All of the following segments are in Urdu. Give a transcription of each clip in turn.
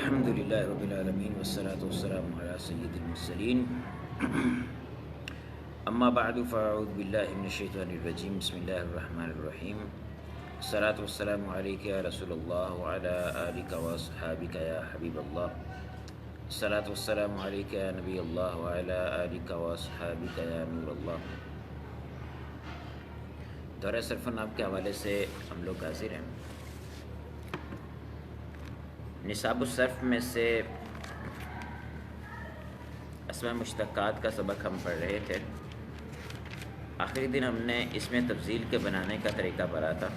الحمد للہ رب العالمین والصلاة والسلام علی سید المرسلین اما بعد فاعوذ باللہ من الشیطان الرجیم بسم اللہ الرحمن الرحیم الصلاة والسلام علیک یا رسول اللہ وعلی آلک واصحابک یا حبیب اللہ الصلاة والسلام علیک یا نبی اللہ وعلی آلک واصحابک یا نور اللہ۔ دورہ صرف الناب کے حوالے سے ہم لوگ حاضر ہیں۔ نصاب الصرف میں سے اسماء مشتقات کا سبق ہم پڑھ رہے تھے۔ آخری دن ہم نے اس میں تفضیل کے بنانے کا طریقہ پڑھا تھا۔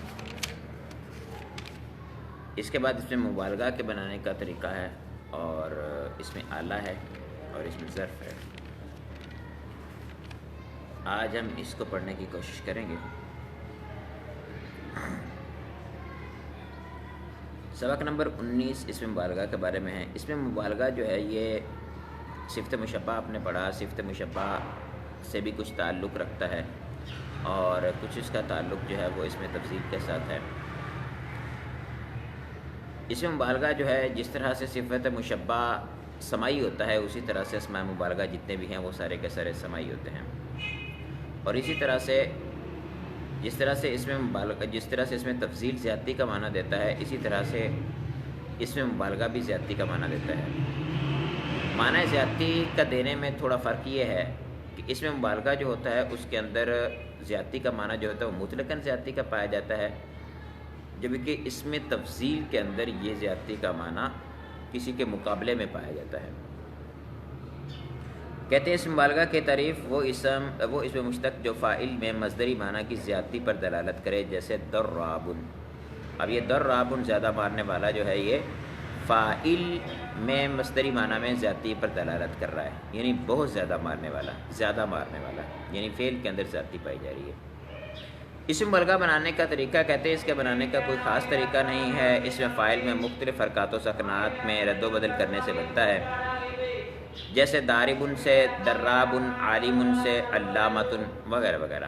اس کے بعد اس میں مبالغہ کے بنانے کا طریقہ ہے، اور اس میں آلہ ہے اور اس میں ظرف ہے۔ آج ہم اس کو پڑھنے کی کوشش کریں گے۔ سبق نمبر 19 اس میں مبالغہ کے بارے میں ہے۔ اس میں مبالغہ جو ہے یہ صفت مشبہ آپ نے پڑھا، صفت مشبہ سے بھی کچھ تعلق رکھتا ہے اور کچھ اس کا تعلق جو ہے وہ اس میں تفصیل کے ساتھ ہے۔ اس میں مبالغہ جو ہے جس طرح سے صفت مشبہ سمائی ہوتا ہے، اسی طرح سے اسماء مبالغہ جتنے بھی ہیں وہ سارے کے سارے سمائی ہوتے ہیں، اور اسی طرح سے جس طرح سے اس میں تفضیل زیادتی کا معنی دیتا ہے، اسی طرح سے اس میں مبالغہ بھی زیادتی کا معنی دیتا ہے۔ معنی زیادتی کا دینے میں تھوڑا فرق یہ ہے کہ اس میں مبالغہ جو ہوتا ہے اس کے اندر زیادتی کا معنی جو ہوتا ہے وہ مطلقاً زیادتی کا پایا جاتا ہے، جبکہ اس میں تفضیل کے اندر یہ زیادتی کا معنی کسی کے مقابلے میں پایا جاتا ہے۔ کہتے ہیں اس مبالغہ کی تعریف وہ اسم مشتق جو فاعل میں مصدری معنی کی زیادتی پر دلالت کرے، جیسے درابن۔ اب یہ درابن زیادہ مارنے والا جو ہے یہ فاعل میں مصدری معنی میں زیادتی پر دلالت کر رہا ہے، یعنی بہت زیادہ مارنے والا، زیادہ مارنے والا، یعنی فعل کے اندر زیادتی پائی جا رہی ہے۔ اسم مبالغہ بنانے کا طریقہ کہتے ہیں اس کے بنانے کا کوئی خاص طریقہ نہیں ہے۔ اس میں فاعل میں مختلف حرکات و سکنات میں رد و بدل کرنے سے بنتا ہے، جیسے داربن سے درابن، عالمن سے علامتن وغیرہ وغیرہ۔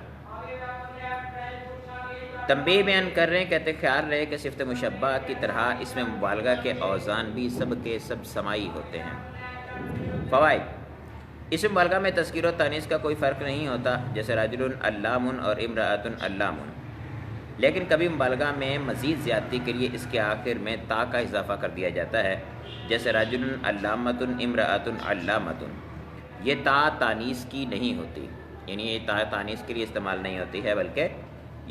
تنبیہ بیان کر رہے ہیں، کہتے خیال رہے کہ صفت مشبہ کی طرح اس میں مبالغہ کے اوزان بھی سب کے سب سمائی ہوتے ہیں۔ فوائد: اس مبالغہ میں تذکیر و تانیث کا کوئی فرق نہیں ہوتا، جیسے رجل علام اور امرأۃ علام، لیکن کبھی مبالغہ میں مزید زیادتی کے لیے اس کے آخر میں تا کا اضافہ کر دیا جاتا ہے، جیسے رجل علامۃ امرأۃ علامۃ۔ یہ تا تانیث کی نہیں ہوتی، یعنی یہ تا تانیث کے لیے استعمال نہیں ہوتی ہے، بلکہ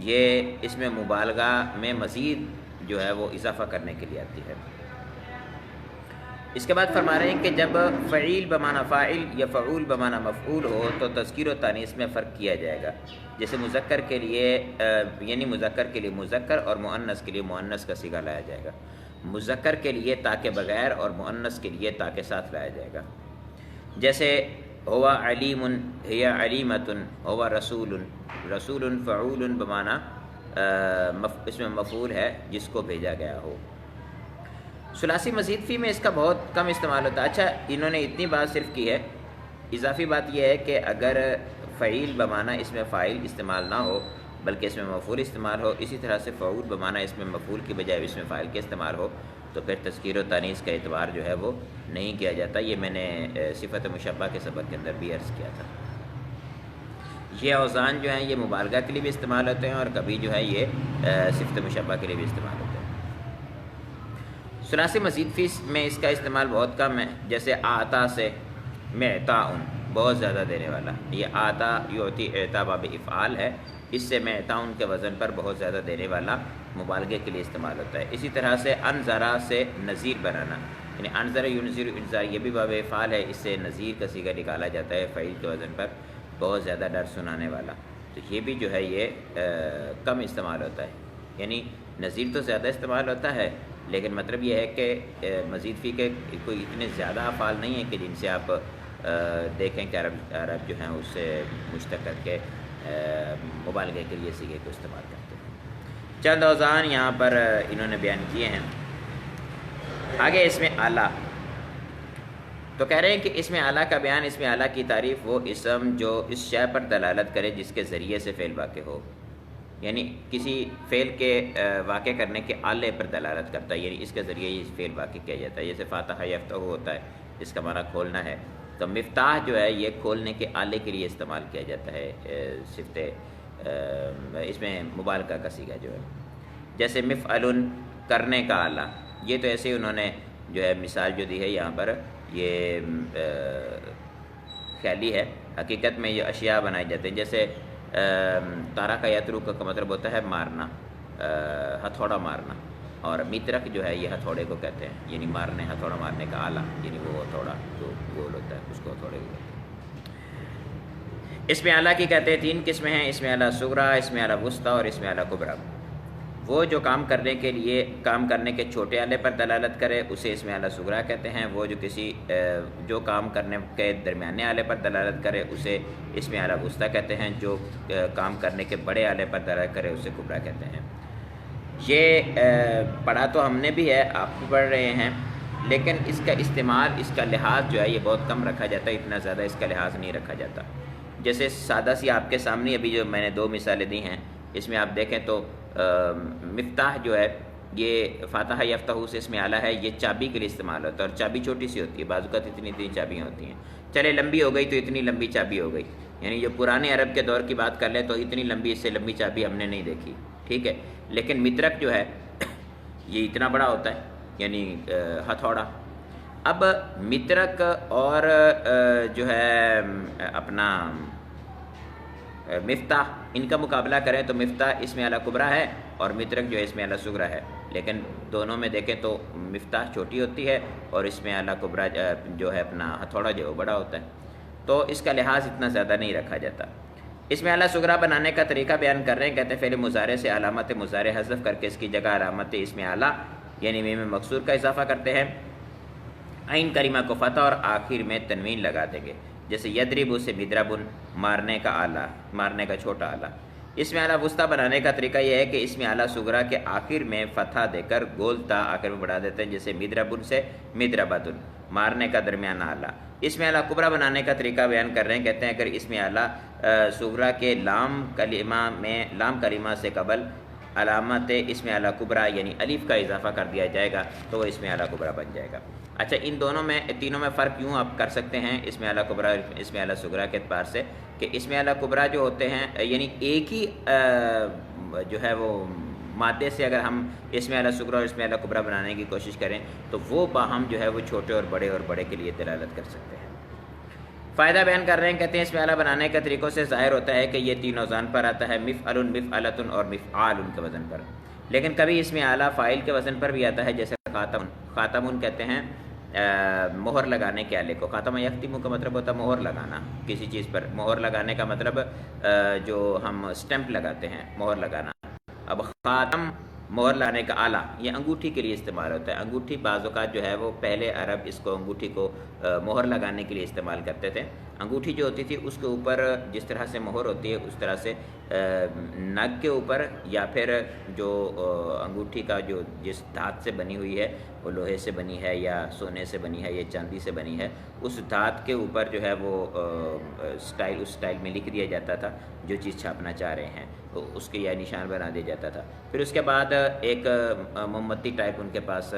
یہ اس میں مبالغہ میں مزید جو ہے وہ اضافہ کرنے کے لیے آتی ہے۔ اس کے بعد فرما رہے ہیں کہ جب فعیل بمعنی فاعل یا فعول بمعنی مفعول ہو تو تذکیر و تانیث میں فرق کیا جائے گا، جیسے مذکر کے لیے یعنی مذکر کے لیے مذکر اور مؤنث کے لیے مؤنث کا صیغہ لایا جائے گا، مذکر کے لیے تا کے بغیر اور مؤنث کے لیے تا کے ساتھ لایا جائے گا، جیسے ہوا علیم، ہی علیمۃ، ہوا رسول۔ رسول فعول بمعنی اس میں مفعول ہے جس کو بھیجا گیا ہو۔ ثلاثی مزید فی میں اس کا بہت کم استعمال ہوتا ہے۔ اچھا، انہوں نے اتنی بات صرف کی ہے، اضافی بات یہ ہے کہ اگر فعیل بمعنی اس میں فاعل استعمال نہ ہو بلکہ اس میں مفعول استعمال ہو، اسی طرح سے فعول بمعنی اس میں مفعول کی بجائے اس میں فاعل کے استعمال ہو، تو پھر تذکیر و تانیث کا اعتبار جو ہے وہ نہیں کیا جاتا۔ یہ میں نے صفت مشبہ کے سبق کے اندر بھی عرض کیا تھا۔ یہ اوزان جو ہیں یہ مبالغہ کے لیے بھی استعمال ہوتے ہیں اور کبھی جو ہے یہ صفت مشبہ کے لیے بھی استعمال ہوتے ہیں۔ ثلاثی مزید فی میں اس کا استعمال بہت کم ہے، جیسے آتا سے معطاء، بہت زیادہ دینے والا۔ یہ آتا یعطی اعطاء باب افعال ہے، اس سے معطاء کے وزن پر بہت زیادہ دینے والا مبالغے کے لیے استعمال ہوتا ہے۔ اسی طرح سے انذرا سے نذیر بنانا، یعنی انذر ینذر انذار، یہ بھی باب افعال ہے، اس سے نذیر کا صیغہ نکالا جاتا ہے فعیل کے وزن پر بہت زیادہ ڈر سنانے والا، تو یہ بھی جو ہے یہ کم استعمال ہوتا ہے، یعنی نذیر تو زیادہ استعمال ہوتا ہے، لیکن مطلب یہ ہے کہ مزید فی کے کوئی اتنے زیادہ افعال نہیں ہیں کہ جن سے آپ دیکھیں کہ عرب جو ہیں اس سے مشتق کر کے مبالغے کے لیے صیغے کو استعمال کرتے ہیں۔ چند اوزان یہاں پر انہوں نے بیان کیے ہیں۔ آگے اس میں اعلیٰ، تو کہہ رہے ہیں کہ اس میں اعلیٰ کا بیان، اس میں اعلیٰ کی تعریف وہ اسم جو اس شے پر دلالت کرے جس کے ذریعے سے فعل واقع ہو۔ یعنی کسی فعل کے واقع کرنے کے آلے پر دلالت کرتا ہے، یعنی اس کے ذریعے یہ فعل واقع کیا جاتا ہے. جیسے فاتح یفتح ہوتا ہے، اس کا معنی کھولنا ہے. تو مفتاح جو ہے یہ کھولنے کے آلے کے لیے استعمال کیا جاتا ہے صفت اس میں مبالغہ کا صیغہ جو ہے. جیسے مفعل کرنے کا آلہ، یہ تو ایسے ہی انہوں نے جو ہے مثال جو دی ہے یہاں پر یہ خیالی ہے، حقیقت میں یہ اشیاء بنائی جاتے ہیں. جیسے تارا کا یترک کا مطلب ہوتا ہے مارنا، ہتھوڑا مارنا، اور میترک جو ہے یہ ہتھوڑے کو کہتے ہیں، یعنی مارنے، ہتھوڑا مارنے کا آلہ، یعنی وہ ہتھوڑا جو گول ہوتا ہے اس کو ہتھوڑے کو کہتے ہیں. اسم اعلیٰ کی کہتے ہیں 3 قسمیں ہیں، اسم اعلیٰ صغریٰ، اسم اعلیٰ وسطیٰ اور اسم اعلیٰ کبریٰ. وہ جو کام کرنے کے چھوٹے آلے پر دلالت کرے اسے اسم اعلیٰ صغریٰ کہتے ہیں. وہ جو کام کرنے کے درمیانے آلے پر دلالت کرے اسے اسم اعلیٰ وسطیٰ کہتے ہیں. جو کام کرنے کے بڑے آلے پر دلالت کرے اسے کبریٰ کہتے ہیں. یہ پڑھا تو ہم نے بھی ہے، آپ بھی پڑھ رہے ہیں، لیکن اس کا استعمال، اس کا لحاظ جو ہے یہ بہت کم رکھا جاتا ہے، اتنا زیادہ اس کا لحاظ نہیں رکھا جاتا. جیسے سادہ سی آپ کے سامنے ابھی جو میں نے 2 مثالیں دی ہیں، اس میں آپ دیکھیں تو مفتاح جو ہے یہ فاتح یفتح سے اس میں اعلیٰ ہے، یہ چابی کے لیے استعمال ہوتا ہے، اور چابی چھوٹی سی ہوتی ہے، بعض اوقات اتنی چابیاں ہوتی ہیں. چلے لمبی ہو گئی تو اتنی لمبی چابی ہو گئی، یعنی جو پرانے عرب کے دور کی بات کر لیں تو اتنی لمبی، اس سے لمبی چابی ہم نے نہیں دیکھی، ٹھیک ہے. لیکن مترک جو ہے یہ اتنا بڑا ہوتا ہے، یعنی ہتھوڑا. اب مترک اور جو ہے اپنا مفتاح، ان کا مقابلہ کریں تو مفتاح اسم اعلیٰ کبریٰ ہے اور مترک جو ہے اسم اعلیٰ صغریٰ ہے. لیکن دونوں میں دیکھیں تو مفتاح چھوٹی ہوتی ہے اور اسم اعلیٰ کبریٰ جو ہے اپنا ہتھوڑا جو ہے وہ بڑا ہوتا ہے. تو اس کا لحاظ اتنا زیادہ نہیں رکھا جاتا. اسم اعلیٰ صغریٰ بنانے کا طریقہ بیان کر رہے ہیں. کہتے ہیں فعل مضارع سے علامت مضارع حذف کر کے اس کی جگہ علامت اسم اعلیٰ یعنی میم مقصور کا اضافہ کرتے ہیں. عین کریمہ کو فتح اور آخر میں تنوین لگا دیں گے. جیسے یدرب سے مدربن، مارنے کا آلہ، مارنے کا چھوٹا آلہ. اسم اعلیٰ وسطیٰ بنانے کا طریقہ یہ ہے کہ اسم اعلیٰ صغریٰ کے آخر میں فتح دے کر گول تا آخر میں بڑھا دیتے ہیں. جیسے مدربن سے مدربتن، مارنے کا درمیانہ آلہ. اسم اعلیٰ کبریٰ بنانے کا طریقہ بیان کر رہے ہیں. کہتے ہیں اگر اسم اعلیٰ صغریٰ کے لام کلمہ سے قبل علامت اسم اعلیٰ کبریٰ یعنی الف کا اضافہ کر دیا جائے گا تو وہ اسم اعلیٰ کبریٰ بن جائے گا. اچھا، ان تینوں میں فرق یوں آپ کر سکتے ہیں اسم اعلیٰ کبریٰ اور اسم اعلیٰ صغریٰ کے اعتبار سے کہ اسم اعلیٰ کبریٰ جو ہوتے ہیں یعنی ایک ہی جو ہے وہ مادے سے اگر ہم اسم اعلیٰ صغریٰ اور اسم اعلیٰ کبریٰ بنانے کی کوشش کریں تو وہ باہم جو ہے وہ چھوٹے اور بڑے کے لیے دلالت کر سکتے ہیں. فائدہ بیان کر رہے ہیں. کہتے ہیں اسم اعلیٰ بنانے کے طریقوں سے ظاہر ہوتا ہے کہ یہ 3 اوزان پر آتا ہے، مفعل، مفعلۃ اور مفعال کے وزن پر. لیکن کبھی اسم اعلیٰ فاعل کے وزن پر بھی آتا ہے، جیسے خاتم کہتے ہیں مہر لگانے کے آلے کو. خاتم یختم کا مطلب ہوتا ہے مہر لگانا کسی چیز پر. مہر لگانے کا مطلب جو ہم اسٹیمپ لگاتے ہیں، مہر لگانا. اب خاتم مہر لانے کا آلہ یہ انگوٹھی کے لیے استعمال ہوتا ہے. انگوٹھی بعض اوقات جو ہے وہ پہلے عرب اس کو انگوٹھی کو مہر لگانے کے لیے استعمال کرتے تھے. انگوٹھی جو ہوتی تھی اس کے اوپر جس طرح سے مہر ہوتی ہے اس طرح سے نگ کے اوپر یا پھر جو انگوٹھی کا جو جس دھات سے بنی ہوئی ہے، وہ لوہے سے بنی ہے یا سونے سے بنی ہے یا چاندی سے بنی ہے، اس دھات کے اوپر جو ہے وہ اس سٹائل میں لکھ دیا جاتا تھا جو چیز چھاپنا چاہ رہے ہیں، تو اس کے یہ نشان بنا دیا جاتا تھا. پھر اس کے بعد ایک موم بتی ٹائپ ان کے پاس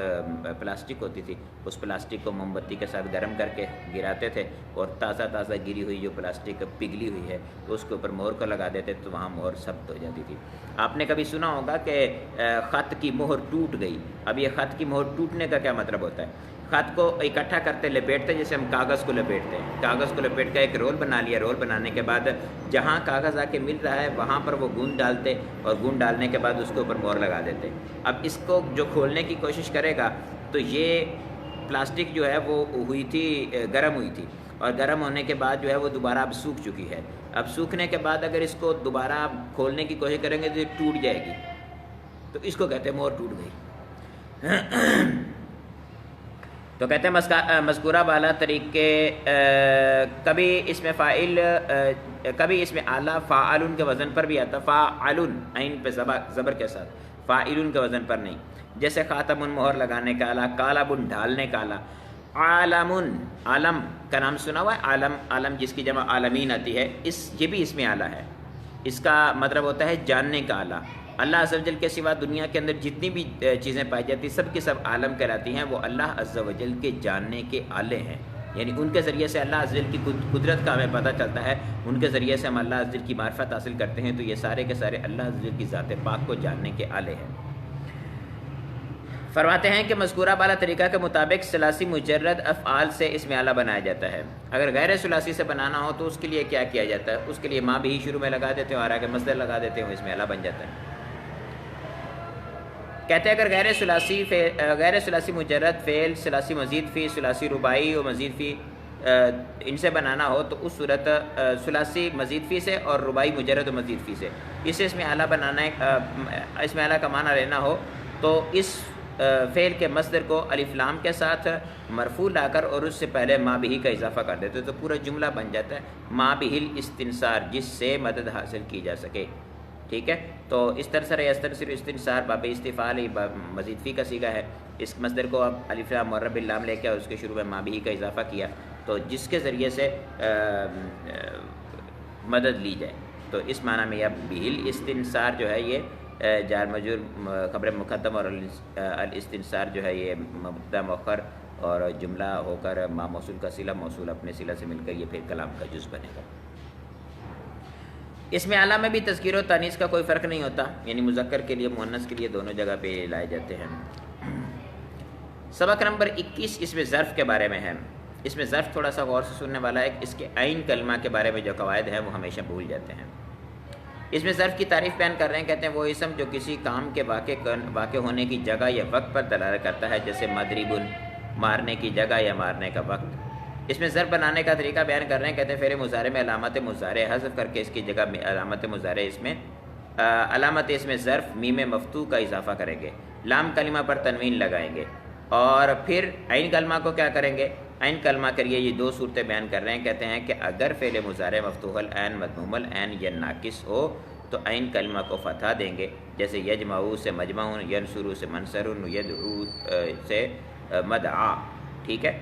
پلاسٹک ہوتی تھی، اس پلاسٹک کو موم بتی کے ساتھ گرم کر کے گراتے تھے اور تازہ گری ہوئی جو پلاسٹک پگھلی ہوئی ہے تو اس کے اوپر مہر کو لگا دیتے تو وہاں مہر ثبت ہو جاتی تھی. آپ نے کبھی سنا ہوگا کہ خط کی مہر ٹوٹ گئی. اب یہ خط کی مہر ٹوٹنے کا کیا مطلب ہوتا ہے؟ خط کو اکٹھا کرتے لپیٹتے، جیسے ہم کاغذ کو لپیٹتے ہیں، کاغذ کو لپیٹ کے ایک رول بنا لیا. رول بنانے کے بعد جہاں کاغذ آ کے مل رہا ہے وہاں پر وہ گوند ڈالتے اور گوند ڈالنے کے بعد اس کے اوپر مہر لگا دیتے. اب اس کو جو کھولنے کی کوشش کرے گا تو یہ پلاسٹک جو ہے وہ گرم ہوئی تھی اور گرم ہونے کے بعد جو ہے وہ دوبارہ اب سوکھ چکی ہے. اب سوکھنے کے بعد اگر اس کو دوبارہ آپ کھولنے کی کوشش کریں گے تو یہ ٹوٹ جائے گی، تو اس کو کہتے ہیں مہر ٹوٹ گئی. تو کہتے ہیں مذکورہ بالا طریقے کبھی اس میں فاعل کبھی اس میں اعلیٰ فاعل کے وزن پر بھی آتا، فاعل عین پہ زبر کے ساتھ، فاعل کے وزن پر نہیں. جیسے خاتم مہر لگانے کا اعلیٰ، کالب ڈھالنے کا اعلیٰ. عالم، عالم کا نام سنا ہوا ہے؟ عالم جس کی جمع عالمین آتی ہے، یہ بھی اس میں اعلیٰ ہے. اس کا مطلب ہوتا ہے جاننے کا آلہ۔ اللہ عز و جل کے سوا دنیا کے اندر جتنی بھی چیزیں پائی جاتی ہیں سب کی سب عالم کہلاتی ہیں، وہ اللہ عز و جل کے جاننے کے آلے ہیں، یعنی ان کے ذریعے سے اللہ عز و جل کی قدرت کا ہمیں پتہ چلتا ہے، ان کے ذریعے سے ہم اللہ عز و جل کی معرفت حاصل کرتے ہیں، تو یہ سارے کے سارے اللہ عز و جل کی ذات پاک کو جاننے کے آلے ہیں۔ فرماتے ہیں کہ مذکورہ بالا طریقہ کے مطابق ثلاثی مجرد افعال سے اسم اعلیٰ بنایا جاتا ہے۔ اگر غیر ثلاثی سے بنانا ہو تو اس کے لیے کیا کیا جاتا ہے؟ اس کے لیے ماں بھی شروع میں لگا دیتے ہیں اور آگے مصدر لگا دیتے ہیں، اسم اعلیٰ بن جاتا ہے۔ کہتے ہیں اگر غیر ثلاثی مجرد فعل ثلاثی مزید فی، ثلاثی رباعی و مزید فی ان سے بنانا ہو تو اس صورت ثلاثی مزید فی سے اور رباعی مجرد و مزید فی سے اسے اسم اعلیٰ بنانا ہے، اسم اعلیٰ کا معنی لینا ہو تو اس فعل کے مصدر کو الف لام کے ساتھ مرفوع لا کر اور اس سے پہلے ما بہی کا اضافہ کر دیتے تو پورا جملہ بن جاتا ہے ما بہل استنصار، جس سے مدد حاصل کی جا سکے، ٹھیک ہے۔ تو استنصر یا استنصر استنصار باب استفعال مزید فی کا صیغہ ہے، اس مصدر کو اب الف لام مرب اللام لے کے اور اس کے شروع میں ما بہی کا اضافہ کیا تو جس کے ذریعے سے مدد لی جائے، تو اس معنی میں اب بہل استنصار جو ہے یہ جار مجرور خبر مقدم اور الاستنصار جو ہے یہ مبتدا مؤخر اور جملہ ہو کر ما موصول کا صلہ موصول اپنے صلہ سے مل کر یہ پھر کلام کا جز بنے گا۔ اس میں اعلیٰ میں بھی تذکیر و تانیث کا کوئی فرق نہیں ہوتا، یعنی مذکر کے لیے مؤنث کے لیے دونوں جگہ پہ لائے جاتے ہیں۔ سبق نمبر 21 اس میں ظرف کے بارے میں ہے۔ اس میں ظرف تھوڑا سا غور سے سننے والا ہے، اس کے عین کلمہ کے بارے میں جو قواعد ہیں وہ ہمیشہ بھول جاتے ہیں۔ اس میں ظرف کی تعریف بیان کر رہے ہیں، کہتے ہیں وہ اسم جو کسی کام کے واقع ہونے کی جگہ یا وقت پر دلالت کرتا ہے، جیسے مضربن مارنے کی جگہ یا مارنے کا وقت۔ اس میں ظرف بنانے کا طریقہ بیان کر رہے ہیں، کہتے ہیں فعل مضارع میں علامت مضارع حذف کر کے اس کی جگہ علامت مضارع اس میں علامت اس میں ظرف میم مفتوح کا اضافہ کریں گے، لام کلمہ پر تنوین لگائیں گے اور پھر عین کلمہ کو کیا کریں گے؟ عین کلمہ کے لیے یہ دو صورتیں بیان کر رہے ہیں، کہتے ہیں کہ اگر فعل مضارع مفتوح العین مضموم العین یا ناقص ہو تو عین کلمہ کو فتح دیں گے، جیسے یجمعو سے مجمعون، ینصرو سے منصرون، یدعو سے مدعا، ٹھیک ہے۔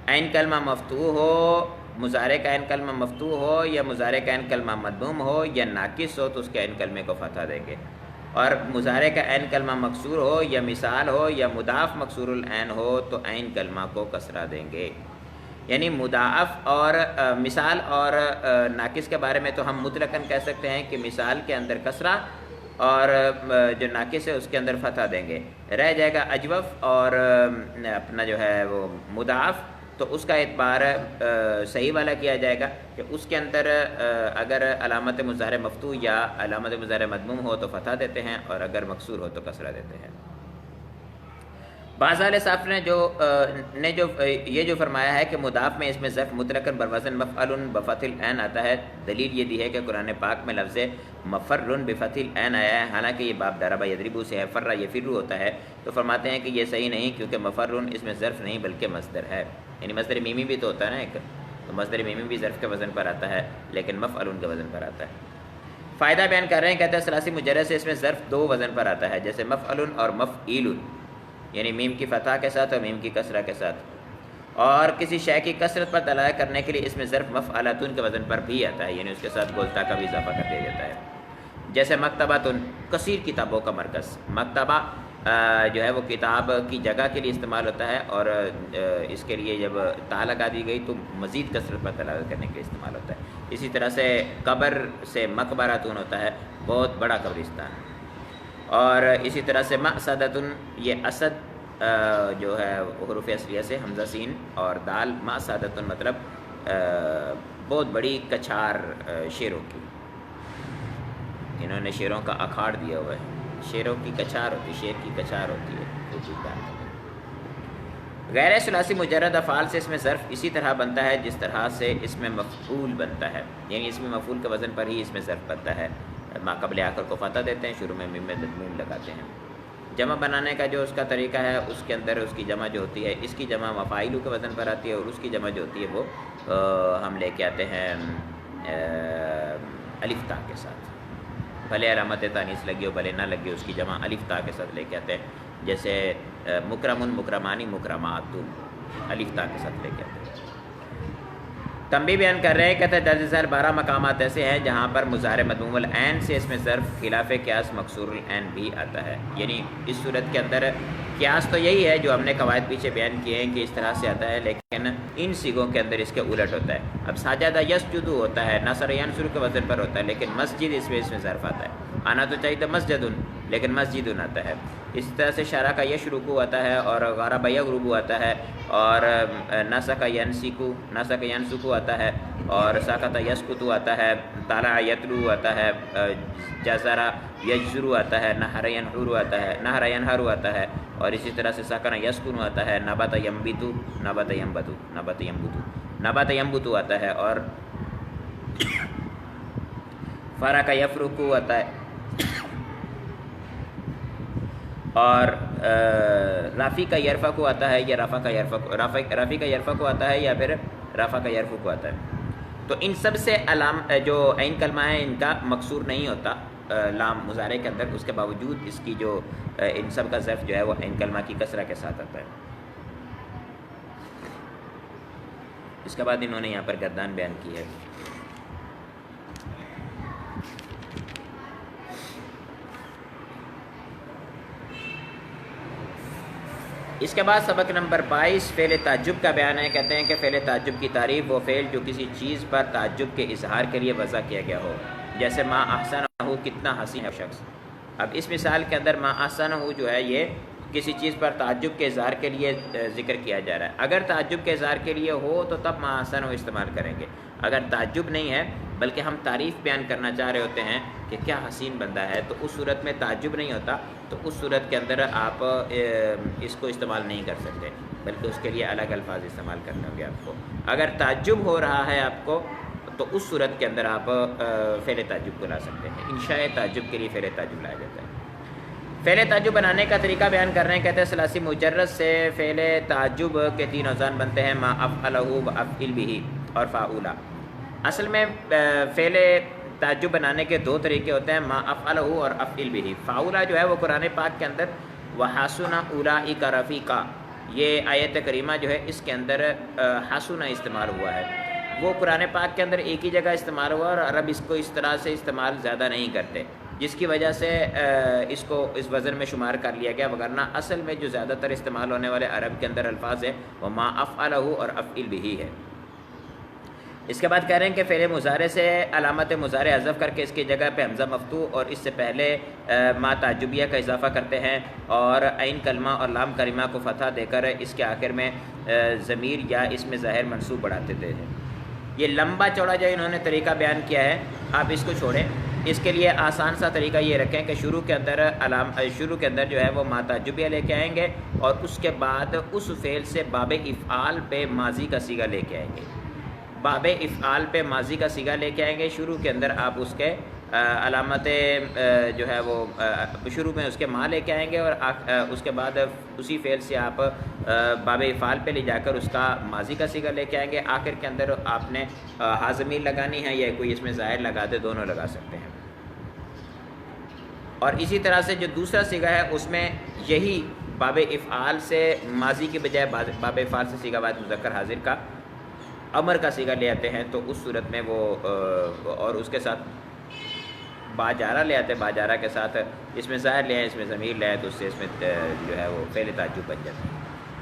عین کلمہ مفتوح ہو، مضارع کا عین کلمہ مفتوح ہو یا مضارع کا عین کلمہ مضموم ہو یا ناقص ہو تو اس کے عین کلمے کو فتح دیں گے، اور مضارع کا عین کلمہ مکسور ہو یا مثال ہو یا مضاف مکسور العین ہو تو عین کلمہ کو کسرہ دیں گے۔ یعنی مضاعف اور مثال اور ناقص کے بارے میں تو ہم مطلقاً کہہ سکتے ہیں کہ مثال کے اندر کسرہ اور جو ناقص ہے اس کے اندر فتح دیں گے، رہ جائے گا اجوف اور اپنا جو ہے وہ مضاعف، تو اس کا اعتبار صحیح والا کیا جائے گا کہ اس کے اندر اگر علامت مضارع مفتوح یا علامت مضارع مضموم ہو تو فتح دیتے ہیں اور اگر مکسور ہو تو کسرہ دیتے ہیں۔ بعض اہل صاف نے یہ جو فرمایا ہے کہ مضاف میں اس میں ظرف مطلقاً بروزن مفعل بفتح العین آتا ہے، دلیل یہ دی ہے کہ قرآن پاک میں لفظ مفر بفتح العین آیا ہے، حالانکہ یہ باب ضرب یضرب سے ہے، فر یفر ہوتا ہے، تو فرماتے ہیں کہ یہ صحیح نہیں کیونکہ مفر اس میں ظرف نہیں بلکہ مصدر ہے، یعنی مصدر میمی بھی تو ہوتا ہے نا ایک، تو مصدر میمی بھی ظرف کے وزن پر آتا ہے لیکن مفعل کے وزن پر آتا ہے۔ فائدہ بیان کر رہے ہیں، کہتے ہیں ثلاثی مجرد سے اس میں ظرف دو وزن پر آتا ہے، جیسے مفعل اور مفعیل، یعنی میم کی فتح کے ساتھ اور میم کی کسرہ کے ساتھ، اور کسی شے کی کثرت پر دلالت کرنے کے لیے اس میں ظرف مفعلتن کے وزن پر بھی آتا ہے، یعنی اس کے ساتھ گولتا کا بھی اضافہ کر دیا جاتا ہے، جیسے مکتبۃن کثیر کتابوں کا مرکز، مکتبہ جو ہے وہ کتاب کی جگہ کے لیے استعمال ہوتا ہے اور اس کے لیے جب تا لگا دی گئی تو مزید کثرت پر دلالت کرنے کے لیے استعمال ہوتا ہے۔ اسی طرح سے قبر سے مقبرۃن ہوتا ہے، بہت بڑا قبرستان، اور اسی طرح سے مأسدۃن، یہ اسد جو ہے حروف اصلیہ سے حمزہ سین اور دال، مأسدۃن مطلب بہت بڑی کچھار شیروں کی، انہوں نے شیروں کا اکھاڑ دیا ہوا ہے، شیروں کی کچھار ہوتی ہے، شیر کی کچھار ہوتی ہے۔ غیر ثلاثی مجرد افعال سے اس میں ظرف اسی طرح بنتا ہے جس طرح سے اس میں مفعول بنتا ہے، یعنی اس میں مفعول کے وزن پر ہی اس میں ظرف بنتا ہے، ما قبل آخر کو فتح دیتے ہیں، شروع میں میم مضموم لگاتے ہیں۔ جمع بنانے کا جو اس کا طریقہ ہے، اس کے اندر اس کی جمع جو ہوتی ہے، اس کی جمع مفاعیل کے وزن پر آتی ہے اور اس کی جمع جو ہوتی ہے وہ ہم لے کے آتے ہیں الف تا کے ساتھ، بھلے علامت تانیث لگی ہو بھلے نہ لگی ہو، اس کی جمع الف تا کے ساتھ لے کے آتے ہیں، جیسے مکرمن مکرمانی مکرمات الف تا کے ساتھ لے کے آتے ہیں۔ تنبیہ بیان کر رہے ہیں، کہتے ہیں درج ذیل 12 مقامات ایسے ہیں جہاں پر مظاہرے مضموم العین سے اس میں ظرف خلاف قیاس مکسور العین بھی آتا ہے، یعنی اس صورت کے اندر قیاس تو یہی ہے جو ہم نے قواعد پیچھے بیان کیے ہیں کہ اس طرح سے آتا ہے، لیکن ان صیغوں کے اندر اس کے الٹ ہوتا ہے۔ اب ساجدہ یسجد ہوتا ہے، نصر ینصر کے وزن پر ہوتا ہے، لیکن مسجد اس میں ظرف آتا ہے، آنا تو چاہیے تو مسجد لیکن مسجد آتا ہے۔ اس طرح سے شارع کا یش رکوع آتا ہے اور غرب یغرب آتا ہے، اور نسک ینسکو آتا ہے، اور سکت یسکت آتا ہے، طلع یطلع آتا ہے، جزر یجزر آتا ہے، نحر ینحر آتا ہے، نحر ینحر آتا ہے، اور اسی طرح سے سکن یسکن آتا ہے، نبت ینبت آتا ہے، اور فرق یفرق آتا ہے، اور رافی کا یرفع کو آتا ہے یا رافع کا یرفع کو آتا ہے یا پھر رافع کا یرفع کو آتا ہے۔ تو ان سب سے جو عین کلمہ ہے ان کا مکسور نہیں ہوتا لام مضارع کے اندر، اس کے باوجود اس کی جو ان سب کا ظرف جو ہے وہ عین کلمہ کی کسرہ کے ساتھ آتا ہے۔ اس کے بعد انہوں نے یہاں پر گردان بیان کی ہے۔ اس کے بعد سبق نمبر 22 فعل تعجب کا بیان ہے۔ کہتے ہیں کہ فعل تعجب کی تعریف وہ فعل جو کسی چیز پر تعجب کے اظہار کے لیے وضع کیا گیا ہو، جیسے ما احسنہ، کتنا حسین ہے شخص۔ اب اس مثال کے اندر ما احسنہ جو ہے یہ کسی چیز پر تعجب کے اظہار کے لیے ذکر کیا جا رہا ہے۔ اگر تعجب کے اظہار کے لیے ہو تو تب ما احسنہ استعمال کریں گے، اگر تعجب نہیں ہے بلکہ ہم تعریف بیان کرنا چاہ رہے ہوتے ہیں کہ کیا حسین بندہ ہے، تو اس صورت میں تعجب نہیں ہوتا، تو اس صورت کے اندر آپ اس کو استعمال نہیں کر سکتے، بلکہ اس کے لیے الگ الفاظ استعمال کرنے ہوں گے آپ کو۔ اگر تعجب ہو رہا ہے آپ کو تو اس صورت کے اندر آپ فعل تعجب کو لا سکتے ہیں۔ انشاء تعجب کے لیے فعل تعجب لایا جاتا ہے۔ فعل تعجب بنانے کا طریقہ بیان کر رہے ہیں۔ کہتے ہیں ثلاثی مجرد سے فعل تعجب کے 3 اوزان بنتے ہیں، ما افعلہ و افعل بہ اور فاعولا۔ اصل میں فعل تعجب بنانے کے 2 طریقے ہوتے ہیں، ما افعلہ اور افعل بہ۔ فاعولا جو ہے وہ قرآن پاک کے اندر وحسن اولئک رفیقا، یہ آیت کریمہ جو ہے اس کے اندر حسن استعمال ہوا ہے، وہ قرآن پاک کے اندر ایک ہی جگہ استعمال ہوا اور عرب اس کو اس طرح سے استعمال زیادہ نہیں کرتے، جس کی وجہ سے اس کو اس وزن میں شمار کر لیا گیا، وگرنہ اصل میں جو زیادہ تر استعمال ہونے والے عرب کے اندر الفاظ ہیں وہ ما افعلہ اور افعل بہ ہے۔ اس کے بعد کہہ رہے ہیں کہ فعل مضارع سے علامت مضارع حذف کر کے اس کی جگہ پہ حمزہ مفتوح اور اس سے پہلے ما تعجبیہ کا اضافہ کرتے ہیں، اور عین کلمہ اور لام کلمہ کو فتح دے کر اس کے آخر میں ضمیر یا اس میں ظاہر منصوب بڑھاتے تھے۔ یہ لمبا چوڑا جو انہوں نے طریقہ بیان کیا ہے، آپ اس کو چھوڑیں، اس کے لیے آسان سا طریقہ یہ رکھیں کہ شروع کے اندر جو ہے وہ ما تعجبیہ لے کے آئیں گے، اور اس کے بعد اس فعل سے باب افعال پہ ماضی کا صیغہ لے کے آئیں گے، باب افعال پہ ماضی کا صیغہ لے کے آئیں گے۔ شروع کے اندر آپ اس کے علامت جو ہے وہ شروع میں اس کے ما لے کے آئیں گے، اور اس کے بعد اسی فعل سے آپ باب افعال پہ لے جا کر اس کا ماضی کا صیغہ لے کے آئیں گے۔ آخر کے اندر آپ نے حاضمین لگانی ہے یا کوئی اس میں ظاہر لگا دے، دونوں لگا سکتے ہیں۔ اور اسی طرح سے جو دوسرا صیغہ ہے اس میں یہی باب افعال سے ماضی کے بجائے باب افعال سے صیغہ واحد مذکر حاضر کا امر کا صیغہ لے آتے ہیں، تو اس صورت میں وہ اور اس کے ساتھ باجارہ لے آتے ہیں، باجارہ کے ساتھ اس میں ظاہر لے آئیں، اس میں ضمیر لے آئیں، تو اس سے اس میں جو ہے وہ فعل تعجب بن جاتا ہے۔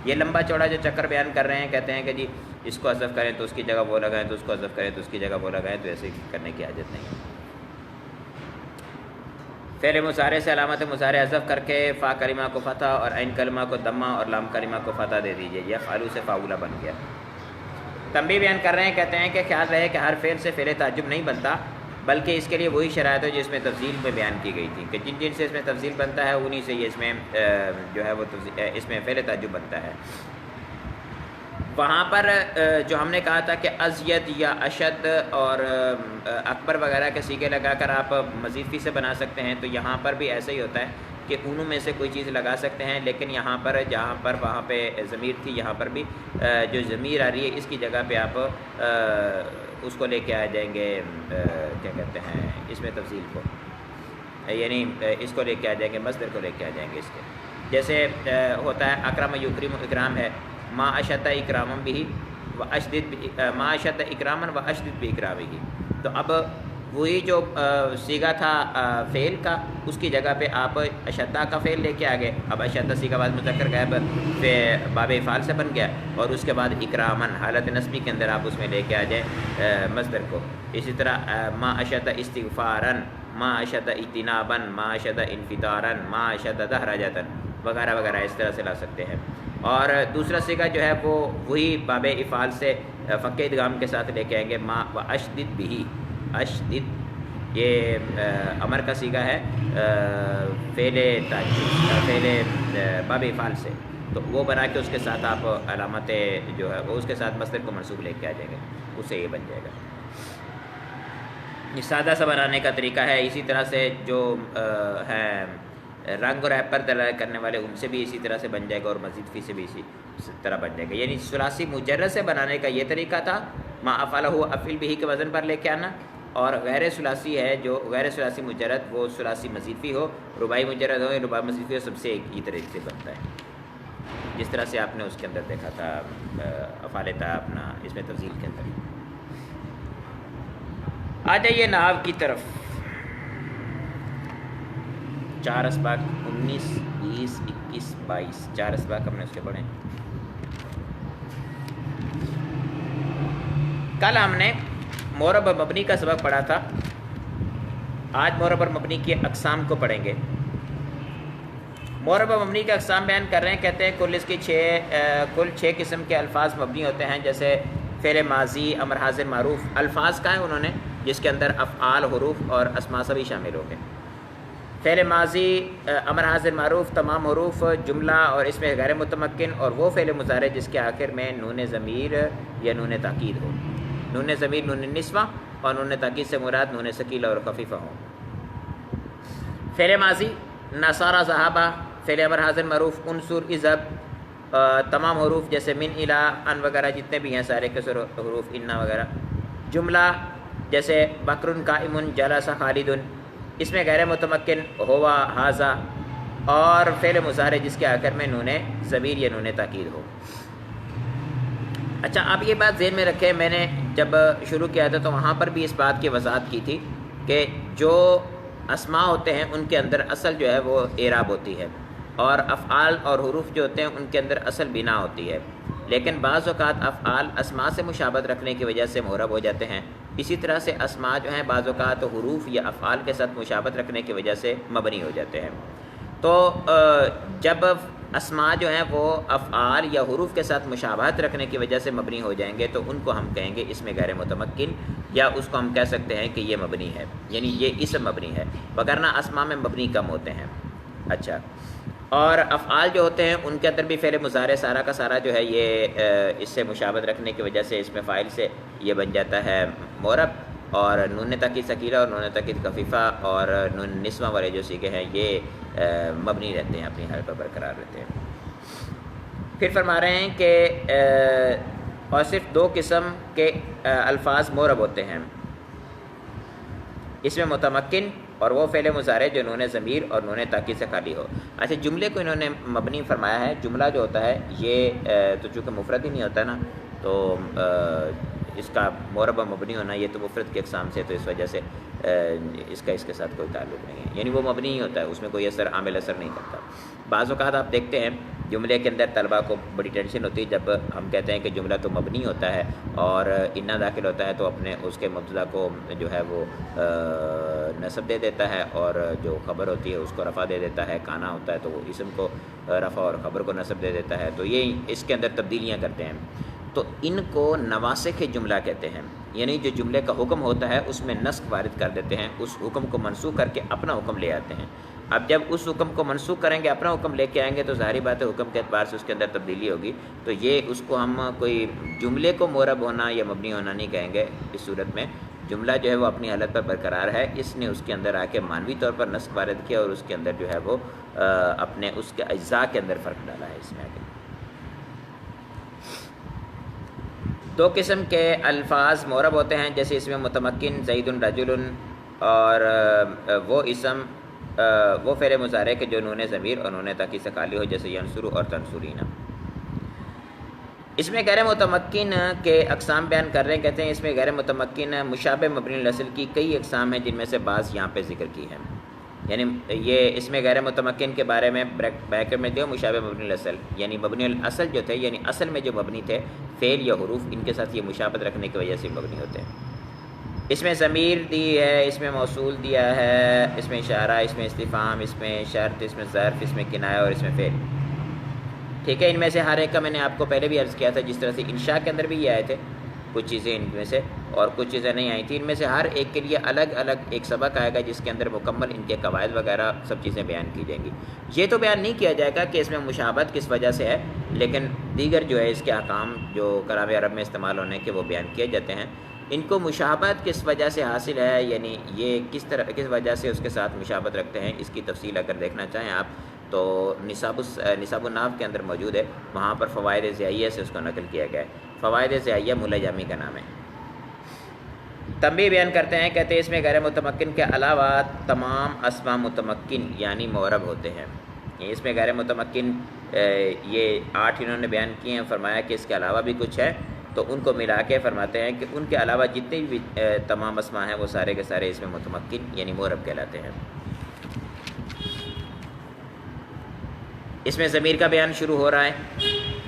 یہ لمبا چوڑا جو چکر بیان کر رہے ہیں، کہتے ہیں کہ جی اس کو حذف کریں تو اس کی جگہ وہ لگائیں، تو اس کو حذف کریں تو اس کی جگہ وہ لگائیں، تو ایسے کرنے کی حاجت نہیں ہے۔ فعل مضارع سے علامت مضارع حذف کر کے فا کلمہ کو فتح اور عین کلمہ کو دمہ اور لام کلمہ کو فتح دے دیجیے، یفعلوا سے فاعولا بن گیا۔ تنبیہ بیان کر رہے ہیں، کہتے ہیں کہ خیال رہے کہ ہر فعل سے فعل تعجب نہیں بنتا، بلکہ اس کے لیے وہی شرائط ہے جو اس میں تفضیل میں بیان کی گئی تھی، کہ جن جن سے اس میں تفضیل بنتا ہے انہی سے یہ اس میں جو ہے وہ اس میں فعل تعجب بنتا ہے۔ وہاں پر جو ہم نے کہا تھا کہ ازید یا اشد اور اکبر وغیرہ کے صیغے لگا کر آپ مزید فی سے بنا سکتے ہیں، تو یہاں پر بھی ایسا ہی ہوتا ہے کہ انہوں میں سے کوئی چیز لگا سکتے ہیں، لیکن یہاں پر جہاں پر وہاں پہ ضمیر تھی، یہاں پر بھی جو ضمیر آ رہی ہے اس کی جگہ پہ آپ اس کو لے کے آ جائیں گے، کیا کہتے ہیں اس میں تفصیل کو، یعنی اس کو لے کے آ جائیں گے، مصدر کو لے کے آ جائیں گے اس کے، جیسے ہوتا ہے اکرم یکرم اکرام ہے، ما اشد اکرامم بھی و اشدد ما اشد اکراما و اشدد باکرامہ. تو اب وہی جو سیگا تھا فعل کا، اس کی جگہ پہ آپ اشدہ کا فعل لے کے آ گئے. اب اشدہ سیگا بعد مذکر غائب باب افعال سے بن گیا، اور اس کے بعد اکرامن حالت نصبی کے اندر آپ اس میں لے کے آ جائیں مصدر کو. اسی طرح ما اشد استغفارن، ما اشد اجتنابا، ما اشد انفطارا، ما اشد دہرجتا وغیرہ وغیرہ اس طرح سے لا سکتے ہیں. اور دوسرا سیگا جو ہے وہ وہی باب افعال سے فک ادغام کے ساتھ لے کے آئیں گے. ما و اشدد بھی، اشدد یہ امر کا سیگا ہے فعل باب افعال سے، تو وہ بنا کے اس کے ساتھ آپ علامت جو ہے وہ اس کے ساتھ مصدر کو منصوب لے کے آ جائیں گے، اس سے یہ بن جائے گا. یہ سادہ سا بنانے کا طریقہ ہے. اسی طرح سے جو ہے رنگ اور ایپ پر دلالت کرنے والے ان سے بھی اسی طرح سے بن جائے گا، اور مزید فی سے بھی اسی طرح بن جائے گا. یعنی ثلاثی مجرد سے بنانے کا یہ طریقہ تھا، ما افعلہ افعل بہ کے وزن پر لے کے آنا. اور غیر ثلاثی ہے جو غیر ثلاثی مجرد، وہ ثلاثی مزید فی ہو، رباعی مجرد ہو یا رباعی مزید فی ہو، سب سے ایک ہی طریقے سے بنتا ہے. جس طرح سے آپ نے اس کے اندر دیکھا تھا افعال تھا اپنا اس میں تفضیل کے اندر. آ جائیے نحو کی طرف. 4 اسباق 19 20 21 22 4 اسباق ہم نے اس کے پڑھے. کل ہم نے معرب اور مبنی کا سبق پڑھا تھا. آج معرب اور مبنی کی اقسام کو پڑھیں گے. معرب اور مبنی کے اقسام بیان کر رہے ہیں. کہتے ہیں کل اس کی کل 6 قسم کے الفاظ مبنی ہوتے ہیں، جیسے فعل ماضی، امر حاضر معروف. الفاظ کا ہے انہوں نے جس کے اندر افعال، حروف اور اسماء سبھی شامل ہو گئے. فعل ماضی، امر حاضر معروف، تمام حروف، جملہ اور اس میں غیر متمکن، اور وہ فعل مضارع جس کے آخر میں نون ضمیر یا نون تاکید ہو. نون ضمیر نون نسوہ اور نون تاکید سے مراد نون ثقیلہ اور خفیفہ ہو. فعل ماضی نصارى ذهبا، فعل امر حاضر معروف انصر اذهب، تمام حروف جیسے من الى ان وغیرہ جتنے بھی ہیں سارے کے حروف انا وغیرہ. جملہ جیسے بکر قائم جلس خالد، اس میں غیر متمکن ہوا حاضہ، اور فعل مضارع جس کے آخر میں نون ضمیر یا نون تاکید ہو. اچھا آپ یہ بات ذہن میں رکھیں، میں نے جب شروع کیا تھا تو وہاں پر بھی اس بات کی وضاحت کی تھی کہ جو اسماء ہوتے ہیں ان کے اندر اصل جو ہے وہ اعراب ہوتی ہے، اور افعال اور حروف جو ہوتے ہیں ان کے اندر اصل بنا ہوتی ہے. لیکن بعض اوقات افعال اسماء سے مشابہت رکھنے کی وجہ سے معرب ہو جاتے ہیں. اسی طرح سے اسماء جو ہیں بعض اوقات حروف یا افعال کے ساتھ مشابہت رکھنے کی وجہ سے مبنی ہو جاتے ہیں. تو جب اسماء جو ہیں وہ افعال یا حروف کے ساتھ مشابہت رکھنے کی وجہ سے مبنی ہو جائیں گے تو ان کو ہم کہیں گے اس میں غیر متمکن، یا اس کو ہم کہہ سکتے ہیں کہ یہ مبنی ہے، یعنی یہ اسم مبنی ہے، وگرنہ اسماء میں مبنی کم ہوتے ہیں. اچھا، اور افعال جو ہوتے ہیں ان کے اندر بھی فعل مضارع سارا کا سارا جو ہے یہ اس سے مشابہت رکھنے کی وجہ سے اس میں فاعل سے یہ بن جاتا ہے معرب، اور نون تاکید ثقیلہ اور نون تاکید خفیفہ اور نون نسوہ والے جو سیغے ہیں یہ مبنی رہتے ہیں، اپنی حالت پر برقرار رہتے ہیں. پھر فرما رہے ہیں کہ اور صرف 2 قسم کے الفاظ معرب ہوتے ہیں، اس میں متمکن اور وہ فعل مضارع جو نون ضمیر اور نون تاکید سے خالی ہو. اچھا، جملے کو انہوں نے مبنی فرمایا ہے. جملہ جو ہوتا ہے یہ تو چونکہ مفرد ہی نہیں ہوتا نا، تو اس کا معرب و مبنی ہونا یہ تو مفرد کی اقسام سے، تو اس وجہ سے اس کا اس کے ساتھ کوئی تعلق نہیں ہے، یعنی وہ مبنی ہی ہوتا ہے، اس میں کوئی اثر عامل اثر نہیں کرتا. بعض اوقات آپ دیکھتے ہیں جملے کے اندر طلباء کو بڑی ٹینشن ہوتی ہے جب ہم کہتے ہیں کہ جملہ تو مبنی ہوتا ہے اور انا داخل ہوتا ہے تو اپنے اس کے مبتدا کو جو ہے وہ نصب دے دیتا ہے، اور جو خبر ہوتی ہے اس کو رفع دے دیتا ہے. کانا ہوتا ہے تو وہ اسم کو رفع اور خبر کو نصب دے دیتا ہے. تو یہ اس کے اندر تبدیلیاں کرتے ہیں. تو ان کو نواسخ جملہ کہتے ہیں، یعنی جو جملے کا حکم ہوتا ہے اس میں نسخ وارد کر دیتے ہیں، اس حکم کو منسوخ کر کے اپنا حکم لے آتے ہیں. اب جب اس حکم کو منسوخ کریں گے، اپنا حکم لے کے آئیں گے، تو ظاہری بات ہے حکم کے اعتبار سے اس کے اندر تبدیلی ہوگی. تو یہ اس کو ہم کوئی جملے کو معرب ہونا یا مبنی ہونا نہیں کہیں گے. اس صورت میں جملہ جو ہے وہ اپنی حالت پر برقرار ہے، اس نے اس کے اندر آ کے معنوی طور پر نسخ وارد کیا اور اس کے اندر جو ہے وہ اپنے اس کے اجزاء کے اندر فرق ڈالا ہے. اس میں آ کے 2 قسم کے الفاظ معرب ہوتے ہیں، جیسے اس میں متمکن زید رجل، اور وہ اسم وہ فعل مضارع کے جو نون ضمیر اور نون تاکید سے خالی ہو، جیسے ینصر اور تنصرین. اس میں غیر متمکن کے اقسام بیان کر رہے ہیں، کہتے ہیں اس میں غیر متمکن مشابہ مبنی الاصل کی کئی اقسام ہیں، جن میں سے بعض یہاں پہ ذکر کی ہیں. یعنی یہ اس میں غیر متمکن کے بارے میں بریکٹ میں دیو مشابہ مبنی الاصل، یعنی مبنی الاصل جو تھے، یعنی اصل میں جو مبنی تھے فعل یا حروف، ان کے ساتھ یہ مشابہت رکھنے کی وجہ سے مبنی ہوتے ہیں. اس میں ضمیر دی ہے، اس میں موصول دیا ہے، اس میں اشارہ، اس میں استفہام، اس میں شرط، اس میں ظرف، اس میں کنایہ اور اس میں فعل. ٹھیک ہے، ان میں سے ہر ایک کا میں نے آپ کو پہلے بھی عرض کیا تھا، جس طرح سے انشاء کے اندر بھی یہ آئے تھے کچھ چیزیں ان میں سے، اور کچھ چیزیں نہیں آئی تھیں. ان میں سے ہر ایک کے لیے الگ الگ ایک سبق آئے گا، جس کے اندر مکمل ان کے قواعد وغیرہ سب چیزیں بیان کی جائیں گی. یہ تو بیان نہیں کیا جائے گا کہ اس میں مشابہت کس وجہ سے ہے، لیکن دیگر جو ہے اس کے احکام جو کلام عرب میں استعمال ہونے کے وہ بیان کیے جاتے ہیں. ان کو مشابہت کس وجہ سے حاصل ہے، یعنی یہ کس وجہ سے اس کے ساتھ مشابہت رکھتے ہیں، اس کی تفصیل اگر دیکھنا چاہیں آپ تو نصاب النحو کے اندر موجود ہے، وہاں پر فوائد ضیائیہ سے اس کو نقل کیا گیا ہے. فوائد ضیائیہ مولا جامی کا نام ہے. تنبیہ بیان کرتے ہیں، کہتے ہیں اس میں غیر متمکن کے علاوہ تمام اسماء متمکن یعنی معرب ہوتے ہیں. اس میں غیر متمکن یہ 8 انہوں نے بیان کیے ہیں، فرمایا کہ اس کے علاوہ بھی کچھ ہے، تو ان کو ملا کے فرماتے ہیں کہ ان کے علاوہ جتنے بھی تمام اسماء ہیں وہ سارے کے سارے اس میں متمکن یعنی معرب کہلاتے ہیں. اس میں ضمیر کا بیان شروع ہو رہا ہے.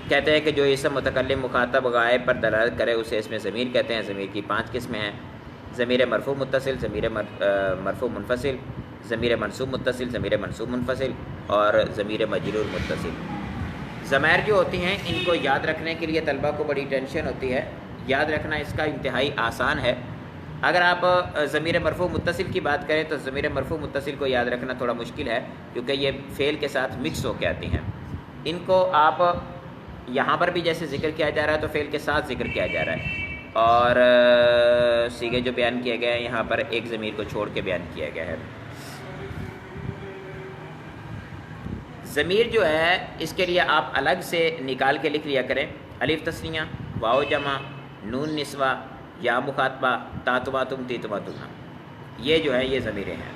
کہتے ہیں کہ جو اسم متکلم مخاطب غائب پر دلالت کرے اسے اس میں ضمیر کہتے ہیں. ضمیر کی 5 قسمیں ہیں: ضمیر مرفوع متصل، ضمیر مرفوع منفصل، ضمیر منصوب متصل، ضمیر منصوب منفصل اور ضمیر مجرور متصل. ضمائر جو ہوتی ہیں ان کو یاد رکھنے کے لیے طلبہ کو بڑی ٹینشن ہوتی ہے. یاد رکھنا اس کا انتہائی آسان ہے. اگر آپ ضمیر مرفوع متصل کی بات کریں تو ضمیر مرفوع متصل کو یاد رکھنا تھوڑا مشکل ہے، کیونکہ یہ فعل کے ساتھ مکس ہو کے آتی ہیں. ان کو آپ یہاں پر بھی جیسے ذکر کیا جا رہا ہے تو فعل کے ساتھ ذکر کیا جا رہا ہے، اور صیغے جو بیان کیے گئے ہیں یہاں پر ایک ضمیر کو چھوڑ کے بیان کیا گیا ہے. ضمیر جو ہے اس کے لیے آپ الگ سے نکال کے لکھ لیا کریں: الف تثنیہ، واو جمع، نون نسوہ، یا مخاطبہ، تا تما تم، تی تما تم. یہ جو ہے یہ ضمیریں ہیں.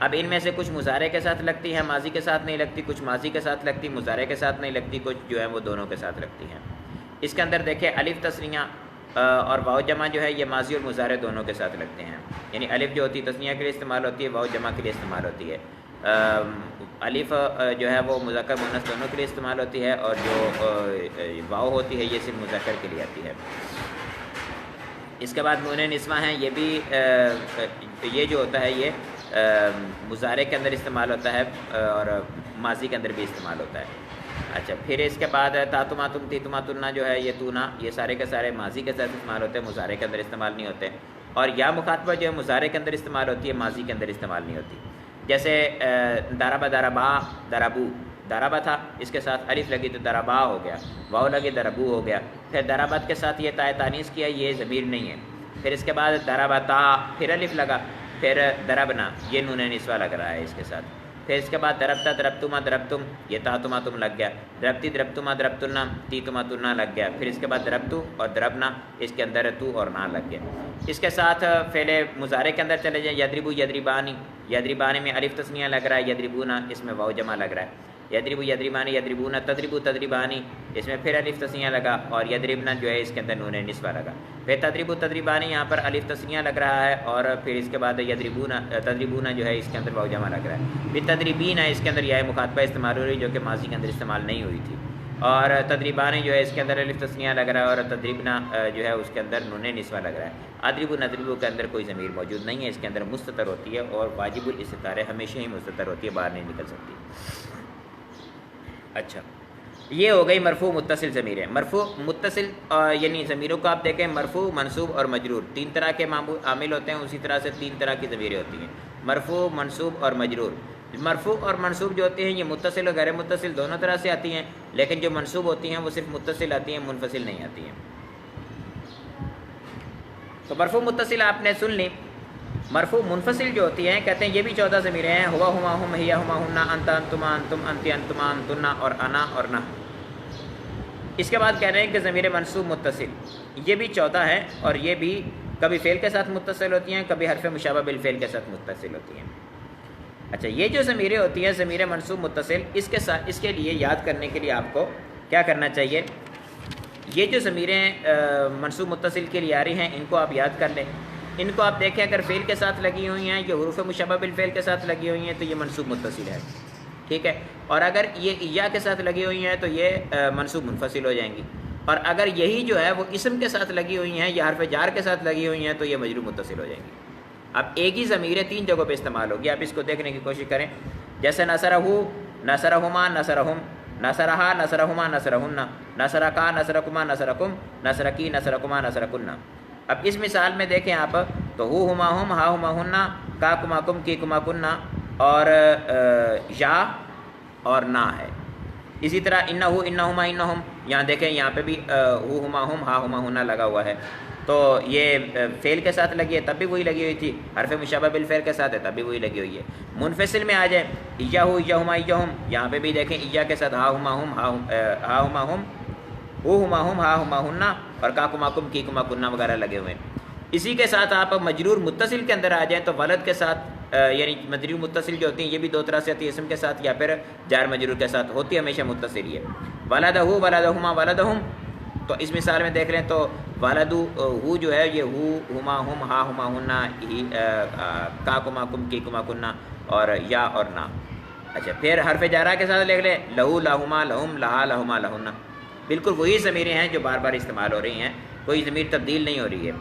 اب ان میں سے کچھ مضارع کے ساتھ لگتی ہیں، ماضی کے ساتھ نہیں لگتی، کچھ ماضی کے ساتھ لگتی، مضارع کے ساتھ نہیں لگتی، کچھ جو ہے وہ دونوں کے ساتھ لگتی ہیں. اس کے اندر دیکھیں الف تثنیہ اور واو جمع جو ہے یہ ماضی اور مضارع دونوں کے ساتھ لگتے ہیں. یعنی الف جو ہوتی ہے تثنیہ کے لیے استعمال ہوتی ہے، واو جمع کے لیے استعمال ہوتی ہے. الف جو ہے وہ مذکر مؤنث دونوں کے لیے استعمال ہوتی ہے، اور جو واو ہوتی ہے یہ صرف مذکر کے لیے آتی ہے. اس کے بعد نون نسوہ ہیں، یہ بھی یہ جو ہوتا ہے یہ مضارع کے اندر استعمال ہوتا ہے اور ماضی کے اندر بھی استعمال ہوتا ہے. اچھا، پھر اس کے بعد تا تما تم، تی تما تنا جو ہے یہ تونا، یہ سارے کے سارے ماضی کے ساتھ استعمال ہوتے ہیں، مضارع کے اندر استعمال نہیں ہوتے. اور یا مخاطبہ جو ہے مضارع کے اندر استعمال ہوتی ہے، ماضی کے اندر استعمال نہیں ہوتی. جیسے دربا دربا دربو، دربا تھا اس کے ساتھ الف لگی تو دربا ہو گیا، واو لگی دربو ہو گیا. پھر دربت کے ساتھ یہ تائے تانیث کیا، یہ ضمیر نہیں ہے. پھر اس کے بعد دربتا، پھر الف لگا، پھر دربنا، یہ نون نسوہ لگ رہا ہے اس کے ساتھ. پھر اس کے بعد دربتا دربتما دربتم، یہ تا تما تم لگ گیا. دربتی دربتما دربتنا، تی تما تنا لگ گیا. پھر اس کے بعد دربتو اور دربنا، اس کے اندر تو اور نا لگ گیا. اس کے ساتھ فعل مضارع کے اندر چلے جائیں، یدربو یدربانی، یدربانی میں الف تثنیہ لگ رہا ہے، یدربونا اس میں واو جمع لگ رہا ہے. یدربو یدربانی یدربونا، تدربو تدربانی اس میں پھر الف تثنیہ لگا، اور یدربنا جو ہے اس کے اندر نون نسوہ لگا. پھر تدربو تدربانی یہاں پر الف تثنیہ لگ رہا ہے، اور پھر اس کے بعد یدربونا تدربونا جو ہے اس کے اندر واو جمع لگ رہا ہے. پھر تدریبین اس کے اندر یہ مخاطبہ استعمال ہو رہی جو کہ ماضی کے اندر استعمال نہیں ہوئی تھی. اور تدریبانی جو ہے اس کے اندر الف تثنیہ لگ رہا ہے، اور تدریبنا جو ہے اس کے اندر نون نسوہ لگ رہا ہے. ادربو ندربو کے اندر کوئی ضمیر موجود نہیں ہے، اس کے اندر مستتر ہوتی ہے، اور واجب الاستتار ہمیشہ ہی مستتر ہوتی ہے، باہر نہیں نکل سکتی. اچھا، یہ ہو گئی مرفوع متصل ضمیریں. مرفوع متصل یعنی ضمیروں کو آپ دیکھیں، مرفوع، منصوب اور مجرور 3 طرح کے عامل ہوتے ہیں. اسی طرح سے 3 طرح کی ضمیریں ہوتی ہیں: مرفوع، منصوب اور مجرور. مرفوع اور منصوب جو ہوتے ہیں یہ متصل اور غیر متصل دونوں طرح سے آتی ہیں، لیکن جو منصوب ہوتی ہیں وہ صرف متصل آتی ہیں، منفصل نہیں آتی ہیں. تو مرفوع متصل آپ نے سن لی. مرفوع منفصل جو ہوتی ہیں کہتے ہیں یہ بھی 14 ضمیریں ہیں: ہوا ہما ہم، ہیا ہما ہننا، انت انتما انتم، انتی انتما انتنا اور انا اور نہ. اس کے بعد کہہ رہے ہیں کہ ضمیر منصوب متصل، یہ بھی 14 ہیں، اور یہ بھی کبھی فعل کے ساتھ متصل ہوتی ہیں، کبھی حرف مشابہ بالفعل کے ساتھ متصل ہوتی ہیں. اچھا، یہ جو ضمیریں ہوتی ہیں ضمیر منصوب متصل، اس کے لیے یاد کرنے کے لیے آپ کو کیا کرنا چاہیے؟ یہ جو ضمیریں منصوب متصل کے لیے آ رہی ہیں ان کو آپ یاد کر لیں. ان کو آپ دیکھیں اگر فعل کے ساتھ لگی ہوئی ہیں، یہ حروف مشبہ بالفعل کے ساتھ لگی ہوئی ہیں تو یہ منصوب متصل ہے، ٹھیک ہے. اور اگر یہ یا کے ساتھ لگی ہوئی ہیں تو یہ منصوب منفصل ہو جائیں گی. اور اگر یہی جو ہے وہ اسم کے ساتھ لگی ہوئی ہیں یا حرف جار کے ساتھ لگی ہوئی ہیں تو یہ مجرور متصل ہو جائیں گی. اب ایک ہی ضمیر 3 جگہوں پہ استعمال ہوگی، آپ اس کو دیکھنے کی کوشش کریں. جیسے نصرہ، نصرہما، نصرہم، نصرہا، نصرہما، نصرہن، نصرکا، نصرکما، نصرکم، نصرکی، نصرکما، نصرکن. اب اس مثال میں دیکھیں آپ تو ہو ہما ہم، ہا ہما ہننا، کا کما کم، کی کما کننا، اور یا اور نا ہے. اسی طرح انہو، انہما، انہم، یہاں دیکھیں یہاں پہ بھی ہو ہما ہم، ہا ہما ہننا لگا ہوا ہے. تو یہ فعل کے ساتھ لگی ہے تب بھی وہی لگی ہوئی تھی، حرف مشبہ بالفعل کے ساتھ ہے تب بھی وہی لگی ہوئی ہے. منفصل میں آ جائیں ایہو، ایہما، ایہم، یہاں پہ بھی دیکھیں ایہ کے ساتھ ہا ہما ہم، ہا ہما ہم، ہو ہما ہم، ہا ہما ہننا، اور کا کما کم، کی کما کننا وغیرہ لگے ہوئے ہیں. اسی کے ساتھ آپ مجرور متصل کے اندر آ جائیں تو ولد کے ساتھ یعنی مجرور متصل جو ہوتی ہیں یہ بھی 2 طرح سے آتی ہے، اسم کے ساتھ یا پھر جار مجرور کے ساتھ ہوتی ہے، ہمیشہ متصل ہی ہے. ولدہ، ولدہما، ولدہم، تو اس مثال میں دیکھ لیں تو ولدو ہو جو ہے یہ ہو ہما ہم، ہا ہما ہننا، کا کما کم، کی کما کننا، اور یا اور نا. اچھا پھر حرف جارہ کے ساتھ لکھ لیں لہو، لہما، لہم، لہا، لہما، لہن. بالکل وہی ضمیریں ہیں جو بار بار استعمال ہو رہی ہیں، کوئی ضمیر تبدیل نہیں ہو رہی ہے.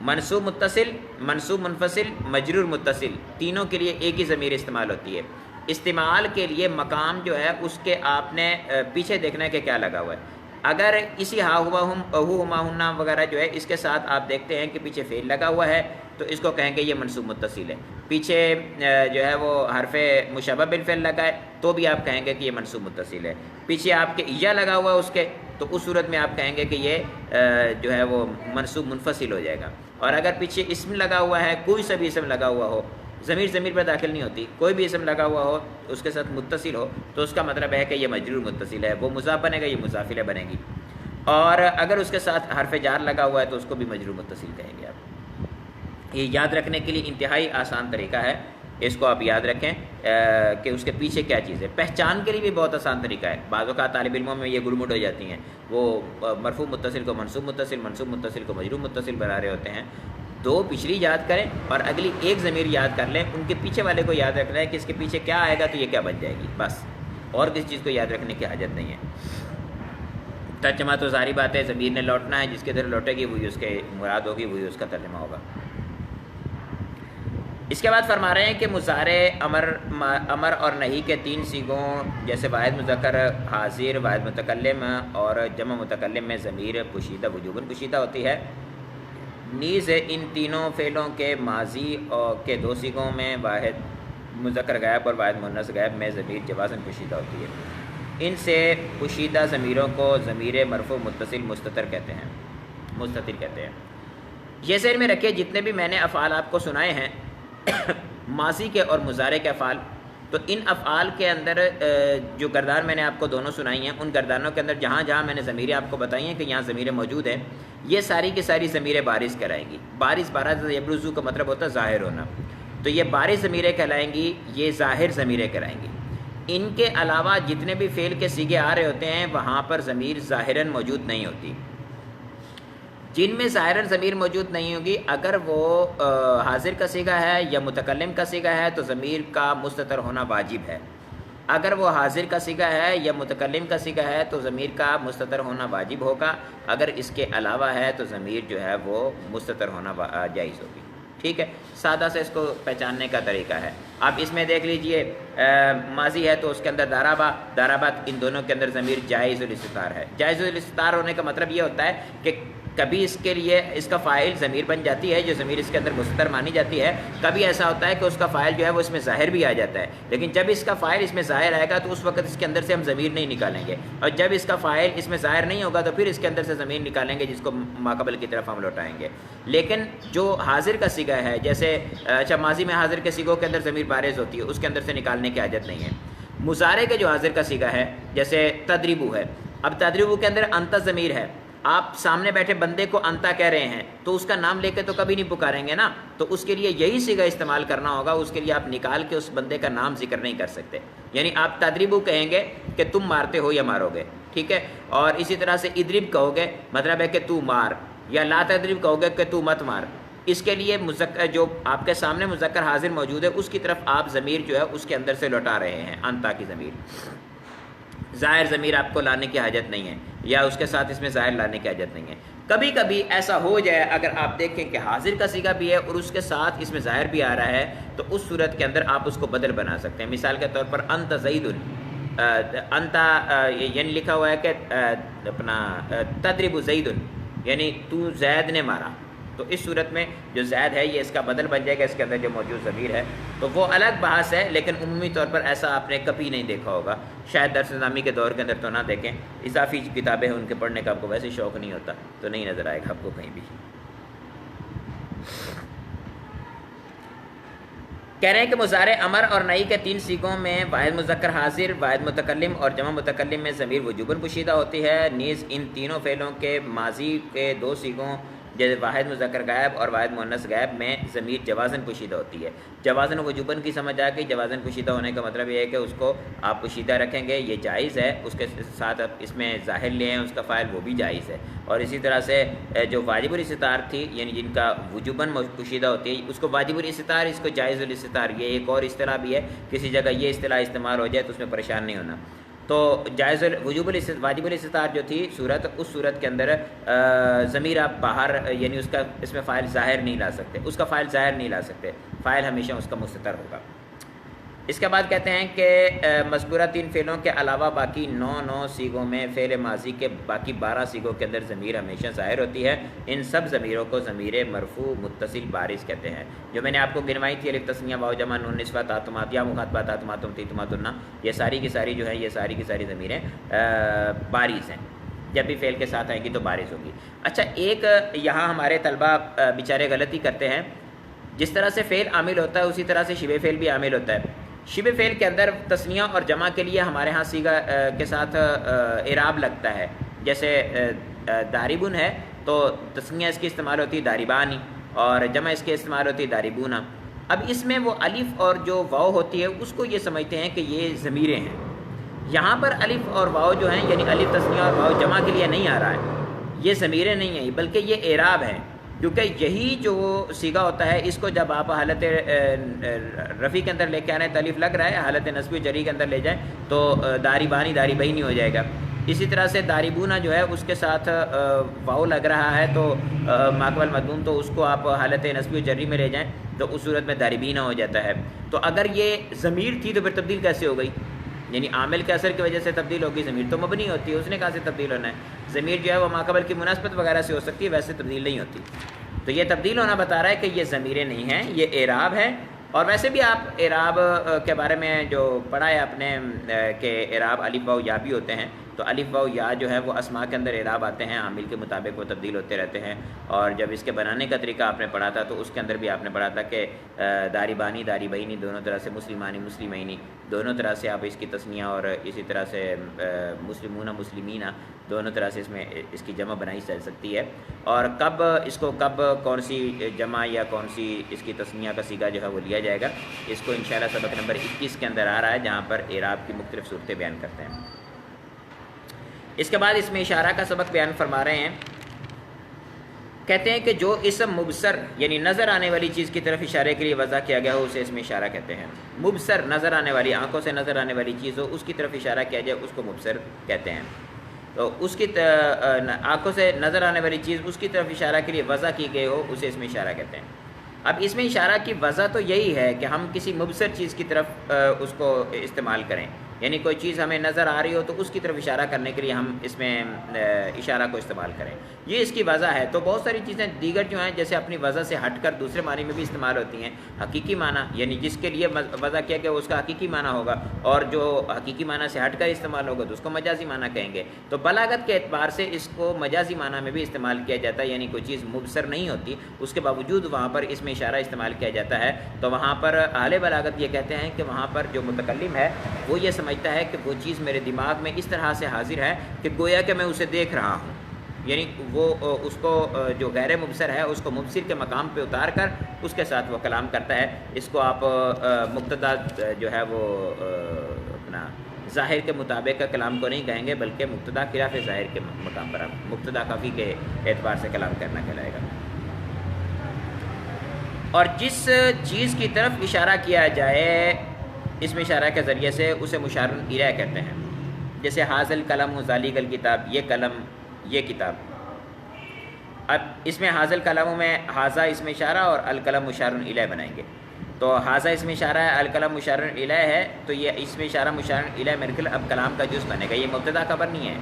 منصوب متصل، منصوب منفصل، مجرور متصل، تینوں کے لیے ایک ہی ضمیر استعمال ہوتی ہے. استعمال کے لیے مقام جو ہے اس کے آپ نے پیچھے دیکھنا ہے کہ کیا لگا ہوا ہے. اگر اسی ہا ہوا ہم، ہو ہما ہننا وغیرہ جو ہے اس کے ساتھ آپ دیکھتے ہیں کہ پیچھے فعل لگا ہوا ہے تو اس کو کہیں گے یہ منصوب متصل ہے. پیچھے جو ہے وہ حرف مشبہ بالفعل لگا ہے تو بھی آپ کہیں گے کہ یہ منصوب متصل ہے. پیچھے آپ کے یا لگا ہوا ہے اس کے تو اس صورت میں آپ کہیں گے کہ یہ جو ہے وہ منصوب منفصل ہو جائے گا. اور اگر پیچھے اسم لگا ہوا ہے، کوئی سا بھی اسم لگا ہوا ہو، ضمیر پہ داخل نہیں ہوتی، کوئی بھی اسم لگا ہوا ہو اس کے ساتھ متصل ہو تو اس کا مطلب ہے کہ یہ مجرور متصل ہے، وہ مضاف بنے گا، یہ مضاف الیہ بنے گی. اور اگر اس کے ساتھ حرف جار لگا ہوا ہے تو اس کو بھی مجرور متصل کہیں گے آپ. یہ یاد رکھنے کے لیے انتہائی آسان طریقہ ہے، اس کو آپ یاد رکھیں کہ اس کے پیچھے کیا چیز ہے. پہچان کے لیے بھی بہت آسان طریقہ ہے. بعض اوقات طالب علموں میں یہ گڑمڑ ہو جاتی ہیں، وہ مرفوع متصل کو منصوب متصل، منصوب متصل کو مجرور متصل بنا رہے ہوتے ہیں. 2 پچھلی یاد کریں اور اگلی ایک ضمیر یاد کر لیں، ان کے پیچھے والے کو یاد رکھنا ہے کہ اس کے پیچھے کیا آئے گا تو یہ کیا بن جائے گی، بس اور کسی چیز کو یاد رکھنے کی حاجت نہیں ہے. ترجمہ تو ظاہری بات ہے، ضمیر نے لوٹنا ہے، جس کے ادھر لوٹے گی وہی اس کے مراد ہوگی، وہی اس کا ترجمہ ہوگا. اس کے بعد فرما رہے ہیں کہ مضارع امر اور نہیں کے 3 صیغوں جیسے واحد مذکر حاضر، واحد متکلم اور جمع متکلم میں ضمیر پوشیدہ وجوباً پوشیدہ ہوتی ہے. نیز ان تینوں فعلوں کے ماضی اور کے 2 صیغوں میں واحد مذکر غائب اور واحد مؤنث غائب میں ضمیر جوازاً پوشیدہ ہوتی ہے. ان سے پوشیدہ ضمیروں کو ضمیر مرفوع متصل مستتر کہتے ہیں، مستتر کہتے ہیں. یہ ذہن میں رکھیے جتنے بھی میں نے افعال آپ کو سنائے ہیں ماضی کے اور مضارع کے افعال، تو ان افعال کے اندر جو گردان میں نے آپ کو دونوں سنائی ہیں ان گردانوں کے اندر جہاں جہاں میں نے ضمیریں آپ کو بتائی ہیں کہ یہاں ضمیریں موجود ہیں، یہ ساری کی ساری ضمیریں بارز کرائیں گی. بارز بارز یبرزو کا مطلب ہوتا ہے ظاہر ہونا، تو یہ بارز ضمیریں کہلائیں گی، یہ ظاہر ضمیریں کرائیں گی. ان کے علاوہ جتنے بھی فعل کے صیغے آ رہے ہوتے ہیں وہاں پر ضمیر ظاہراً موجود نہیں ہوتی. جن میں ظاہراً ضمیر موجود نہیں ہوگی اگر وہ حاضر کا صیغہ ہے یا متکلم کا صیغہ ہے تو ضمیر کا مستتر ہونا واجب ہے. اگر وہ حاضر کا صیغہ ہے یا متکلم کا صیغہ ہے تو ضمیر کا مستتر ہونا واجب ہوگا. اگر اس کے علاوہ ہے تو ضمیر جو ہے وہ مستتر ہونا جائز ہوگی. ٹھیک ہے، سادہ سے اس کو پہچاننے کا طریقہ ہے. آپ اس میں دیکھ لیجئے ماضی ہے تو اس کے اندر دارابا، دارابت، ان دونوں کے اندر ضمیر جائز الاستتار ہے. جائز الاستتار ہونے کا مطلب یہ ہوتا ہے کہ کبھی اس کے لیے اس کا فاعل ضمیر بن جاتی ہے جو ضمیر اس کے اندر مستتر مانی جاتی ہے، کبھی ایسا ہوتا ہے کہ اس کا فاعل جو ہے وہ اس میں ظاہر بھی آ جاتا ہے. لیکن جب اس کا فاعل اس میں ظاہر آئے گا تو اس وقت اس کے اندر سے ہم ضمیر نہیں نکالیں گے، اور جب اس کا فاعل اس میں ظاہر نہیں ہوگا تو پھر اس کے اندر سے ضمیر نکالیں گے جس کو ماقبل کی طرف ہم لوٹائیں گے. لیکن جو حاضر کا صیغہ ہے، جیسے اچھا ماضی میں حاضر کے صیغوں کے اندر ضمیر بارز ہوتی ہے، اس کے اندر سے نکالنے کی حاجت نہیں ہے. مضارع کے جو حاضر کا صیغہ ہے جیسے تدریبو ہے، اب تدریبو کے اندر انت ضمیر ہے، آپ سامنے بیٹھے بندے کو انتا کہہ رہے ہیں تو اس کا نام لے کے تو کبھی نہیں پکاریں گے نا، تو اس کے لیے یہی صیغہ استعمال کرنا ہوگا. اس کے لیے آپ نکال کے اس بندے کا نام ذکر نہیں کر سکتے. یعنی آپ تدریبو کہیں گے کہ تم مارتے ہو یا مارو گے، ٹھیک ہے. اور اسی طرح سے ادرب کہو گے مطلب ہے کہ تو مار، یا لا تدرب کہو گے کہ تو مت مار. اس کے لیے مذکر جو آپ کے سامنے مذکر حاضر موجود ہے اس کی طرف آپ ضمیر جو ہے اس کے اندر سے لوٹا رہے ہیں، انتا کی ضمیر. ظاہر ضمیر آپ کو لانے کی حاجت نہیں ہے، یا اس کے ساتھ اس میں ظاہر لانے کی حاجت نہیں ہے. کبھی کبھی ایسا ہو جائے اگر آپ دیکھیں کہ حاضر کا صیغہ بھی ہے اور اس کے ساتھ اس میں ظاہر بھی آ رہا ہے تو اس صورت کے اندر آپ اس کو بدل بنا سکتے ہیں. مثال کے طور پر انت زید، انت یعنی لکھا ہوا ہے کہ اپنا تضرب زید، یعنی تو زید نے مارا، تو اس صورت میں جو زید ہے یہ اس کا بدل بن جائے گا، اس کے اندر جو موجود ضمیر ہے. تو وہ الگ بحث ہے، لیکن عمومی طور پر ایسا آپ نے کبھی نہیں دیکھا ہوگا. شاید درس نظامی کے دور کے اندر تو نہ دیکھیں، اضافی کتابیں ہیں ان کے پڑھنے کا آپ کو ویسے شوق نہیں ہوتا تو نہیں نظر آئے گا آپ کو کہیں بھی. کہہ رہے ہیں کہ مضارع امر اور نئی کے 3 صیغوں میں واحد مذکر حاضر، واحد متکلم اور جمع متکلم میں ضمیر وجوباً پوشیدہ ہوتی ہے. نیز ان تینوں فعلوں کے ماضی کے 2 صیغوں جیسے واحد مذکر غائب اور واحد مؤنث غائب میں ضمیر جوازاً پوشیدہ ہوتی ہے. جوازاً وجوباً کی سمجھ آ گئی. جوازاً پوشیدہ ہونے کا مطلب یہ ہے کہ اس کو آپ پوشیدہ رکھیں گے، یہ جائز ہے. اس کے ساتھ آپ اس میں ظاہر لے ہیں اس کا فاعل، وہ بھی جائز ہے. اور اسی طرح سے جو واجب الاستتار تھی یعنی جن کا وجوباً پوشیدہ ہوتی ہے اس کو واجب الاستتار، اس کو جائز الاستتار. یہ ایک اور اصطلاح بھی ہے، کسی جگہ یہ اصطلاح استعمال ہو جائے تو اس میں پریشان نہیں ہونا. تو جائز واجب الاستتار جو تھی صورت، اس صورت کے اندر ضمیر آپ باہر یعنی اس کا اس میں فاعل ظاہر نہیں لا سکتے، اس کا فاعل ظاہر نہیں لا سکتے، فاعل ہمیشہ اس کا مستتر ہوگا. اس کے بعد کہتے ہیں کہ مذکورہ 3 فعلوں کے علاوہ باقی 9 صیغوں میں فعل ماضی کے باقی 12 صیغوں کے اندر ضمیر ہمیشہ ظاہر ہوتی ہے. ان سب ضمیروں کو ضمیر مرفوع متصل بارز کہتے ہیں. جو میں نے آپ کو گنوائی تھی الف تثنیہ واو جمع نون نسوہ تاتمات یا مخاطبات تاتماتم تیتماتنا، یہ ساری کی ساری جو ہیں یہ ساری کی ساری ضمیریں بارز ہیں. جب بھی فعل کے ساتھ آئیں گی تو بارز ہوگی. اچھا، ایک یہاں ہمارے طلبہ بیچارے غلطی کرتے ہیں. جس طرح سے فعل عامل ہوتا ہے اسی طرح سے شبہ فعل بھی عامل ہوتا ہے. شبہ فعل کے اندر تثنیہ اور جمع کے لیے ہمارے ہاں صیغہ کے ساتھ اعراب لگتا ہے. جیسے داربن ہے تو تثنیہ اس کی استعمال ہوتی ہے داربانی اور جمع اس کی استعمال ہوتی ہے داربونا. اب اس میں وہ الف اور جو واو ہوتی ہے اس کو یہ سمجھتے ہیں کہ یہ ضمیریں ہیں. یہاں پر الف اور واو جو ہیں یعنی الف تثنیہ اور واو جمع کے لیے نہیں آ رہا ہے، یہ ضمیریں نہیں ہیں بلکہ یہ اعراب ہیں. کیونکہ یہی جو صیغہ ہوتا ہے اس کو جب آپ حالت رفع کے اندر لے کے آ رہے ہیں تو الف لگ رہا ہے، حالت نصب و جری کے اندر لے جائیں تو داربانی داربینی ہو جائے گا. اسی طرح سے داربونا جو ہے اس کے ساتھ واو لگ رہا ہے تو ماقبل مضموم، تو اس کو آپ حالت نصب و جری میں لے جائیں تو اس صورت میں داربینہ ہو جاتا ہے. تو اگر یہ ضمیر تھی تو پھر تبدیل کیسے ہو گئی؟ یعنی عامل کے اثر کی وجہ سے تبدیل ہوگی. ضمیر تو مبنی ہوتی ہے، اس نے کہاں سے تبدیل ہونا ہے؟ ضمیر جو ہے وہ ماقبل کی مناسبت وغیرہ سے ہو سکتی ہے، ویسے تبدیل نہیں ہوتی. تو یہ تبدیل ہونا بتا رہا ہے کہ یہ ضمیریں نہیں ہیں، یہ اعراب ہے. اور ویسے بھی آپ اعراب کے بارے میں جو پڑھا ہے آپ نے کہ اعراب الف واو یا بھی ہوتے ہیں، تو الف واو یا جو ہے وہ اسماء کے اندر اعراب آتے ہیں، عامل کے مطابق وہ تبدیل ہوتے رہتے ہیں. اور جب اس کے بنانے کا طریقہ آپ نے پڑھا تھا تو اس کے اندر بھی آپ نے پڑھا تھا کہ داربانی داربینی دونوں طرح سے، مسلمانی مسلمینی دونوں طرح سے آپ اس کی تثنیہ اور اسی طرح سے مسلمون مسلمینہ دونوں طرح سے اس میں اس کی جمع بنائی جا سکتی ہے. اور کب اس کو کون سی جمع یا کون سی اس کی تثنیہ کا صیغہ جو ہے وہ لیا جائے گا، اس کو انشاءاللہ سبق نمبر 21 کے اندر آ رہا ہے جہاں پر اعراب کی مختلف صورتیں بیان کرتے ہیں. اس کے بعد اس میں اشارہ کا سبق بیان فرما رہے ہیں. کہتے ہیں کہ جو اسم مبصر یعنی نظر آنے والی چیز کی طرف اشارے کے لیے وضع کیا گیا ہو اسے اس میں اشارہ کہتے ہیں. مبصر نظر آنے والی، آنکھوں سے نظر آنے والی چیز ہو اس کی طرف اشارہ کیا جائے اس کو مبصر کہتے ہیں. تو اس کی آنکھوں سے نظر آنے والی چیز اس کی طرف اشارہ کے لیے وضع کی گئی ہو اسے اس میں اشارہ کہتے ہیں. اب اس میں اشارہ کی وضع تو یہی ہے کہ ہم کسی مبصر چیز کی طرف اس کو استعمال کریں. یعنی کوئی چیز ہمیں نظر آ رہی ہو تو اس کی طرف اشارہ کرنے کے لیے ہم اس میں اشارہ کو استعمال کریں، یہ اس کی وضع ہے. تو بہت ساری چیزیں دیگر جو ہیں جیسے اپنی وضع سے ہٹ کر دوسرے معنی میں بھی استعمال ہوتی ہیں. حقیقی معنی یعنی جس کے لیے وضع کیا کہ اس کا حقیقی معنی ہوگا، اور جو حقیقی معنی سے ہٹ کر استعمال ہوگا تو اس کو مجازی معنی کہیں گے. تو بلاغت کے اعتبار سے اس کو مجازی معنی میں بھی استعمال کیا جاتا ہے. یعنی کوئی چیز مبصر نہیں ہوتی اس کے باوجود وہاں پر اس میں اشارہ استعمال کیا جاتا ہے. تو وہاں پر اہل بلاغت یہ کہتے ہیں کہ وہاں پر جو متکلم ہے وہ یہ سمجھتا ہے کہ وہ چیز میرے دماغ میں اس طرح سے حاضر ہے کہ گویا کہ میں اسے دیکھ رہا ہوں. یعنی وہ اس کو جو غیر مبصر ہے اس کو مبصر کے مقام پہ اتار کر اس کے ساتھ وہ کلام کرتا ہے. اس کو آپ مقتضا جو ہے وہ اپنا ظاہر کے مطابق کا کلام کو نہیں کہیں گے، بلکہ مبتدا خلاف ظاہر کے مقام پر آپ مبتدا خفی کے اعتبار سے کلام کرنا کہلائے گا۔ اور جس چیز کی طرف اشارہ کیا جائے اس میں اشارہ کے ذریعے سے اسے مشار الیہ کہتے ہیں، جیسے حاض القلم ذالک الکتاب، یہ قلم یہ کتاب۔ اب اس میں حاض القلم میں حاضہ اس میں اشارہ اور القلم مشار الیہ بنائیں گے، تو حاضہ اس میں اشارہ ہے، القلم مشار الیہ ہے، تو یہ اس میں اشارہ مشار الیہ میرے خیال اب کلام کا جز بنے گا، یہ مبتدا خبر نہیں ہے۔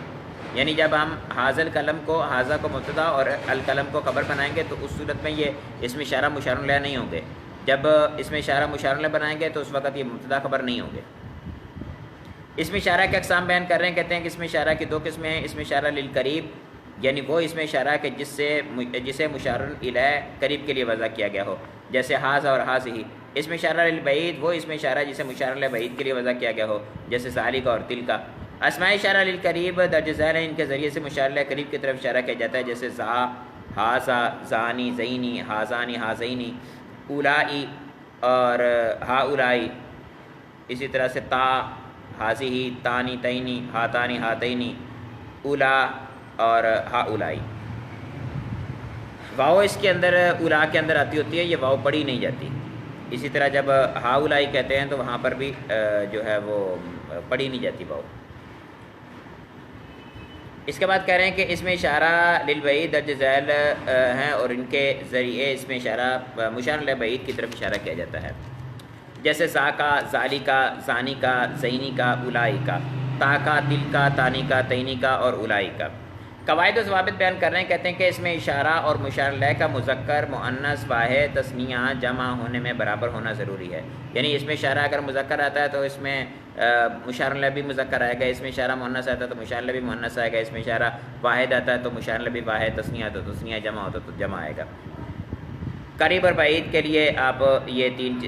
یعنی جب ہم حاض القلم کو حاضہ کو مبتدا اور القلم کو خبر بنائیں گے تو اس صورت میں یہ اس میں اشارہ مشار الیہ نہیں ہوں گے، جب اس میں اشارہ مشار الیہ بنائیں گے تو اس وقت یہ مبتدا خبر نہیں ہوں گے۔ اس میں اشارہ کے اقسام بیان کر رہے ہیں، کہتے ہیں کہ اس میں اشارہ کی دو قسمیں ہیں، اس میں اشارہ للقریب یعنی وہ اس میں اشارہ کہ جسے مشار الیہ قریب کے لیے وضع کیا گیا ہو، جیسے حاض اور حاضہ۔ اس میں اشارہ للبعید وہ اس میں اشارہ جسے مشار الیہ بعید کے لیے وضع کیا گیا ہو، جیسے ذالک اور تلک۔ اسماء اشارہ للقریب درج ذیل ان کے ذریعے سے مشار الیہ قریب کی طرف اشارہ کیا جاتا ہے، جیسے ذا، حاذا، ذانی، زینی، حاذانی، حاذینی، اولائی اور ہا اولائی۔ اسی طرح سے تا، حاذہ، تانی، تینی، ہاتانی، ہاتینی، اولا اور ہا اولائی۔ واؤ اس کے اندر اولا کے اندر آتی ہوتی ہے، یہ واؤ پڑھی نہیں جاتی۔ اسی طرح جب ہا اولائی کہتے ہیں تو وہاں پر بھی جو ہے وہ پڑھی نہیں جاتی واؤ۔ اس کے بعد کہہ رہے ہیں کہ اس میں اشارہ للبعید درج ذیل ہیں اور ان کے ذریعے اس میں اشارہ مشار الیہ بعید کی طرف اشارہ کیا جاتا ہے، جیسے ذا کا، ذالی کا، زانی کا، زینی کا، اولائی کا، تا کا، تل کا، تانی کا، تینی کا اور اولائی کا۔ قواعد و ضوابط بیان کر رہے ہیں، کہتے ہیں کہ اس میں اشارہ اور مشار الیہ کا مذکر، مؤنث، واحد، تثنیہ، جمع ہونے میں برابر ہونا ضروری ہے۔ یعنی اس میں اشارہ اگر مذکر آتا ہے تو اس میں مشار الیہ بھی مذکر آئے گا، اس میں اشارہ مؤنث آتا ہے تو مشار الیہ بھی مؤنث آئے گا، اس میں اشارہ واحد آتا ہے تو مشار الیہ بھی واحد، تثنیہ آتا ہے تو تثنیہ، جمع ہوتا ہے تو جمع آئے گا۔ قریب اور بعید کے لیے آپ یہ تین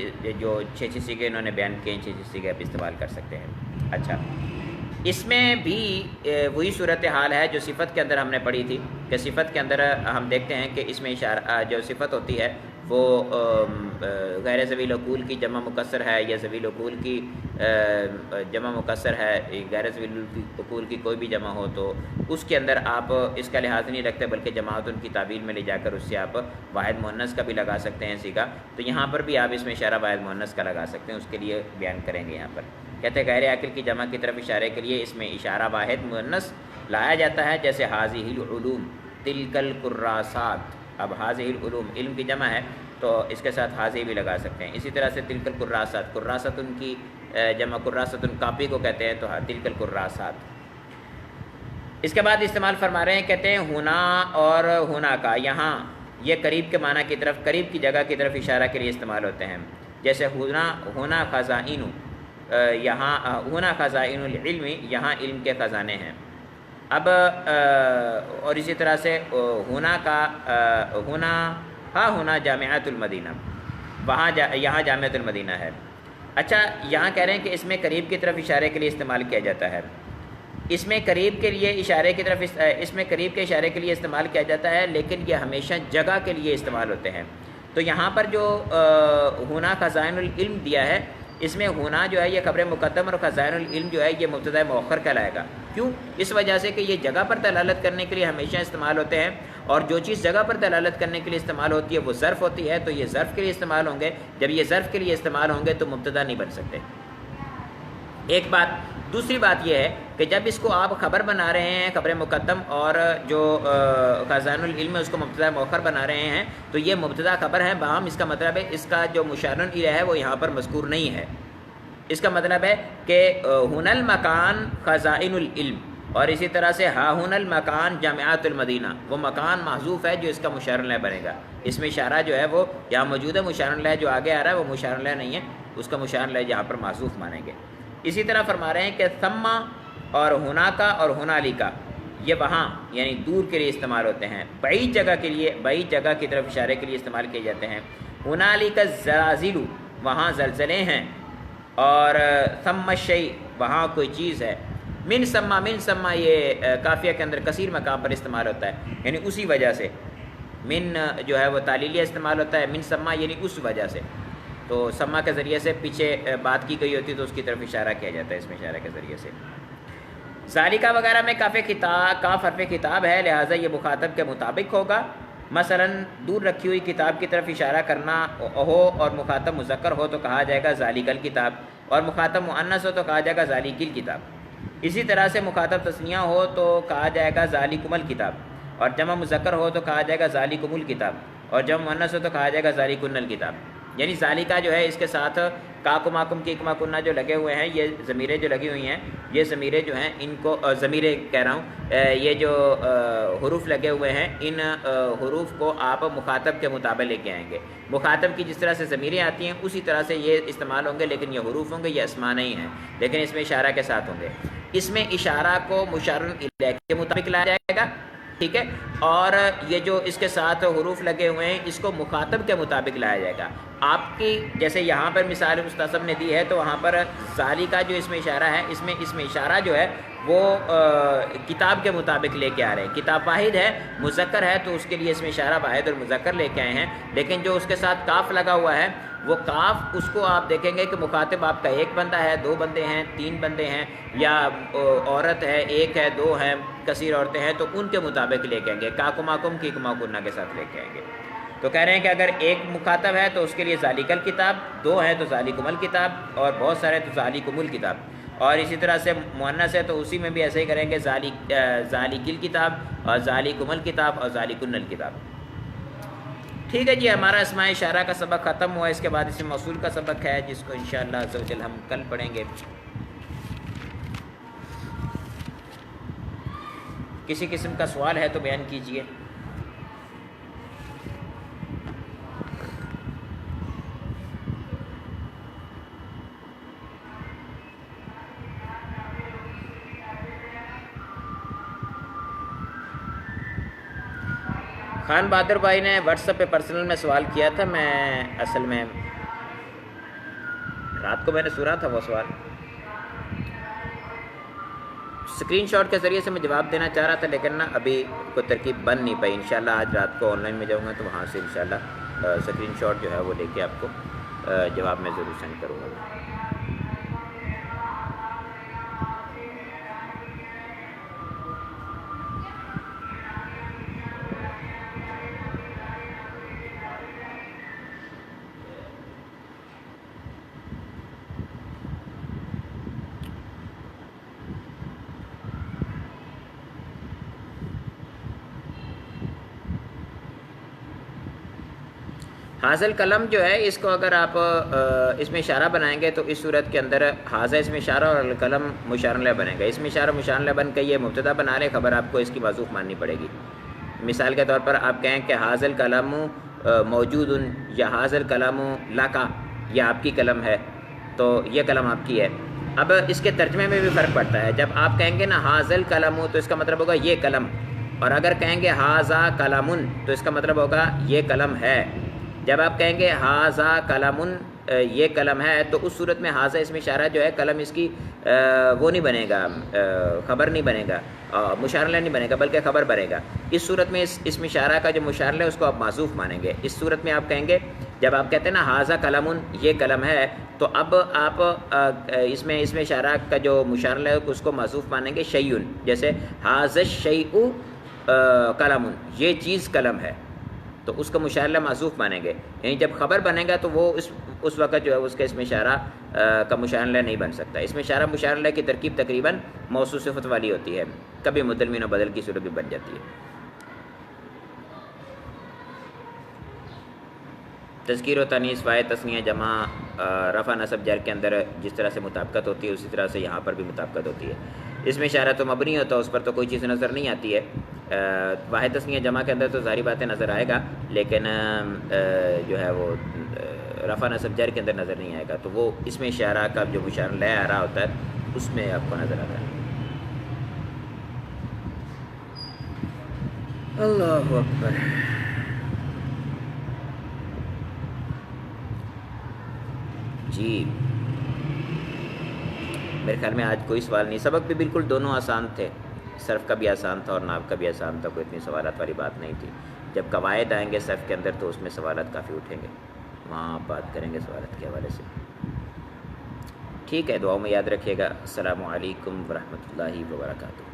جو چھ سیغے انہوں نے بیان کیے ہیں، چھ سیغے آپ استعمال کر سکتے ہیں۔ اچھا، اس میں بھی وہی صورتحال ہے جو صفت کے اندر ہم نے پڑھی تھی، کہ صفت کے اندر ہم دیکھتے ہیں کہ اس میں اشارہ جو صفت ہوتی ہے وہ غیر ذویل عقول کی جمع مکسر ہے یا ذویل عقول کی جمع مکسر ہے، غیر ذویل عقول کی کوئی بھی جمع ہو تو اس کے اندر آپ اس کا لحاظ نہیں رکھتے، بلکہ جماعت ان کی تعبیر میں لے جا کر اس سے آپ واحد مؤنث کا بھی لگا سکتے ہیں سیغہ، تو یہاں پر بھی آپ اس میں اشارہ واحد مؤنث کا لگا سکتے ہیں، اس کے لیے بیان کریں گے یہاں پر۔ کہتے ہیں غیر عاقل کی جمع کی طرف اشارے کے لیے اس میں اشارہ واحد مؤنث لایا جاتا ہے، جیسے حاذہ العلوم، تلک الکراسات۔ اب حاذہ العلوم علم کی جمع ہے تو اس کے ساتھ حاذہ بھی لگا سکتے ہیں۔ اسی طرح سے تلک الکراسات، کراست ان کی جمع کراست کاپی کو کہتے ہیں تو تلک الکراسات۔ اس کے بعد استعمال فرما رہے ہیں، کہتے ہیں ہونا اور ہونا کا، یہاں یہ قریب کے معنی کی طرف، قریب کی جگہ کی طرف اشارہ کے لیے استعمال ہوتے ہیں، جیسے ہونا خزائن، یہاں ہونا خزائن العلم، یہاں علم کے خزانے ہیں۔ اب اور اسی طرح سے ہونا کا ہونا جامعۃ المدینہ، وہاں یہاں جامعۃ المدینہ ہے۔ اچھا، یہاں کہہ رہے ہیں کہ اس میں قریب کی طرف اشارے کے لیے استعمال کیا جاتا ہے، اس میں قریب کے لیے اشارے کی طرف اس میں قریب کے اشارے کے لیے استعمال کیا جاتا ہے، لیکن یہ ہمیشہ جگہ کے لیے استعمال ہوتے ہیں۔ تو یہاں پر جو ہونا خزائن العلم دیا ہے، اس میں ہونا جو ہے یہ خبر مقدم اور خزائن العلم جو ہے یہ مبتدا مؤخر کہلائے گا۔ کیوں؟ اس وجہ سے کہ یہ جگہ پر دلالت کرنے کے لیے ہمیشہ استعمال ہوتے ہیں، اور جو چیز جگہ پر دلالت کرنے کے لیے استعمال ہوتی ہے وہ ظرف ہوتی ہے، تو یہ ظرف کے لیے استعمال ہوں گے۔ جب یہ ظرف کے لیے استعمال ہوں گے تو مبتدا نہیں بن سکتے، ایک بات۔ دوسری بات یہ ہے کہ جب اس کو آپ خبر بنا رہے ہیں، خبر مقدم، اور جو خزائن العلم ہے اس کو مبتدا مؤخر بنا رہے ہیں، تو یہ مبتدا خبر ہے باہم، اس کا مطلب ہے اس کا جو مشار الیہ ہے وہ یہاں پر مذکور نہیں ہے۔ اس کا مطلب ہے کہ ہن المکان خزائن العلم، اور اسی طرح سے ہا ہن المکان جامعۃ المدینہ، وہ مکان محذوف ہے جو اس کا مشار الیہ بنے گا۔ اس میں اشارہ جو ہے وہ یہاں موجود ہے، مشار الیہ جو آگے آ رہا ہے وہ مشار الیہ نہیں ہے، اس کا مشار الیہ یہاں پر محذوف مانیں گے۔ اسی طرح فرما رہے ہیں کہ ثما اور ہناکا اور ہنالکا یہ وہاں یعنی دور کے لیے استعمال ہوتے ہیں، بعید جگہ کے لیے، بعید جگہ کی طرف اشارے کے لیے استعمال کیے جاتے ہیں۔ ہنالک الزلازل، وہاں زلزلے ہیں، اور ثم الشیء، وہاں کوئی چیز ہے۔ من ثما یہ کافیہ کے اندر کثیر مقام پر استعمال ہوتا ہے، یعنی اسی وجہ سے۔ من جو ہے وہ تعلیلیہ استعمال ہوتا ہے، من ثما یعنی اس وجہ سے۔ تو سما کے ذریعے سے پیچھے بات کی گئی ہوتی ہے تو اس کی طرف اشارہ کیا جاتا ہے اس میں اشارہ کے ذریعے سے. ذالکہ وغیرہ میں کاف حرف خطاب ہے، لہٰذا یہ مخاطب کے مطابق ہوگا. مثلا دور رکھی ہوئی کتاب کی طرف اشارہ کرنا ہو اور مخاطب مذکر ہو تو کہا جائے گا ذالک الکتاب، اور مخاطب مؤنث ہو تو کہا جائے گا ذالک الکتاب. اسی طرح سے مخاطب تثنیہ ہو تو کہا جائے گا ذالکم الکتاب، اور جمع مذکر ہو تو کہا جائے گا ذالکم الکتاب، اور جمع مؤنث ہو تو کہا جائے گا ذالکن الکتاب. یعنی ذالکہ جو ہے اس کے ساتھ کاکم آکم کیکما کنہ جو لگے ہوئے ہیں، یہ ضمیریں جو لگی ہوئی ہیں، یہ ضمیریں جو ہیں ان کو ضمیریں کہہ رہا ہوں، یہ جو حروف لگے ہوئے ہیں ان حروف کو آپ مخاطب کے مطابق لے کے آئیں گے. مخاطب کی جس طرح سے ضمیریں آتی ہیں اسی طرح سے یہ استعمال ہوں گے، لیکن یہ حروف ہوں گے، یہ اسماء نہیں ہیں، لیکن اس میں اشارہ کے ساتھ ہوں گے. اس میں اشارہ کو مشار الیہ کے مطابق لایا جائے گا، ٹھیک ہے، اور یہ جو اس کے ساتھ حروف لگے ہوئے ہیں اس کو مخاطب کے مطابق لایا جائے گا. آپ کی جیسے یہاں پر مثال استاد صاحب نے دی ہے تو وہاں پر ذالکہ جو اس میں اشارہ ہے، اس میں اشارہ جو ہے وہ کتاب کے مطابق لے کے آ رہے ہیں. کتاب واحد ہے، مذکر ہے، تو اس کے لیے اس میں اشارہ واحد اور مذکر لے کے آئے ہیں. لیکن جو اس کے ساتھ کاف لگا ہوا ہے وہ کاف اس کو آپ دیکھیں گے کہ مخاطب آپ کا ایک بندہ ہے، دو بندے ہیں، تین بندے ہیں، یا عورت ہے، ایک ہے، دو ہیں، کثیر عورتیں ہیں، تو ان کے مطابق لے کے آئیں گے. کاکم آکم کیکما کنہ کے ساتھ لے کے آئیں گے. تو کہہ رہے ہیں کہ اگر ایک مخاطب ہے تو اس کے لیے ذالک الکتاب، دو ہیں تو ذالکم الکتاب، اور بہت سارے تو ذالکم الکتاب. اور اسی طرح سے مؤنث ہے تو اسی میں بھی ایسے ہی کریں گے، ذالک الکتاب اور ذالکم الکتاب اور ذالکن الکتاب. ٹھیک ہے جی، ہمارا اسماء اشارہ کا سبق ختم ہوا. اس کے بعد اسم موصول کا سبق ہے جس کو انشاءاللہ عز و جل ہم کل پڑھیں گے. کسی قسم کا سوال ہے تو بیان کیجئے. خان بہادر بھائی نے واٹس ایپ پہ پرسنل میں سوال کیا تھا. میں اصل میں رات کو میں نے سنا تھا وہ سوال، اسکرین شاٹ کے ذریعے سے میں جواب دینا چاہ رہا تھا، لیکن نا ابھی کوئی ترکیب بن نہیں پائی. انشاءاللہ آج رات کو آن لائن میں جاؤں گا تو وہاں سے انشاءاللہ اسکرین شاٹ جو ہے وہ لے کے آپ کو جواب میں ضرور سینڈ کروں گا. حاصل قلم جو ہے اس کو اگر آپ اس میں اشارہ بنائیں گے تو اس صورت کے اندر حاضہ اس میں اشارہ اور القلم مشار الیہ بنے گا. اس میں اشارہ مشار الیہ بن کے یہ مبتدا بنا لے، خبر آپ کو اس کی معذوف ماننی پڑے گی. مثال کے طور پر آپ کہیں کہ حاضل قلم موجود، یا حاضل قلم لاکا، یہ آپ کی قلم ہے تو یہ قلم آپ کی ہے. اب اس کے ترجمے میں بھی فرق پڑتا ہے. جب آپ کہیں گے نا حاضل قلم تو اس کا مطلب ہوگا یہ قلم، اور اگر کہیں گے حاضہ قلم تو اس کا مطلب ہوگا یہ قلم ہے. جب آپ کہیں گے حاضہ قلم یہ قلم ہے تو اس صورت میں حاضہ اس میں اشارہ جو ہے قلم اس کی وہ نہیں بنے گا، خبر نہیں بنے گا، مشار الیہ نہیں بنے گا بلکہ خبر بنے گا. اس صورت میں اس میں اشارہ کا جو مشار الیہ اس کو آپ معذوف مانیں گے. اس صورت میں آپ کہیں گے جب آپ کہتے ہیں نا حاضہ قلم یہ قلم ہے تو اب آپ اس میں اشارہ کا جو مشار الیہ اس کو معذوف مانیں گے شیئن. جیسے حاضہ الشیء قلم، یہ چیز قلم ہے تو اس کا مشار الیہ معذوف مانیں گے. یعنی جب خبر بنے گا تو وہ اس وقت جو ہے اس کا اسم اشارہ کا مشار الیہ نہیں بن سکتا. اسم اشارہ مشار الیہ کی ترکیب تقریباً موصوف صفت والی ہوتی ہے، کبھی مدل من و بدل کی صورت بھی بن جاتی ہے. تذکیر و تانیث، فاعل تثنیہ جمع، رفع نصب جر کے اندر جس طرح سے مطابقت ہوتی ہے اسی طرح سے یہاں پر بھی مطابقت ہوتی ہے. اس میں اشارہ تو مبنی ہوتا ہے، اس پر تو کوئی چیز نظر نہیں آتی ہے. واحد تثنیہ جمع کے اندر تو ظاہری باتیں نظر آئے گا، لیکن جو ہے وہ رفع نصب جر کے اندر نظر نہیں آئے گا. تو وہ اس میں اشارہ کا جو مشار الیہ آ رہا ہوتا ہے اس میں آپ کو نظر آتا ہے. اللہ اکبر. جی میرے خیال میں آج کوئی سوال نہیں. سبق بھی بالکل دونوں آسان تھے، صرف کا بھی آسان تھا اور ناو کا بھی آسان تھا. کوئی اتنی سوالات والی بات نہیں تھی. جب قواعد آئیں گے صرف کے اندر تو اس میں سوالات کافی اٹھیں گے. وہاں آپ بات کریں گے سوالات کے حوالے سے. ٹھیک ہے، دعاؤں میں یاد رکھیے گا. السلام علیکم ورحمۃ اللہ وبرکاتہ.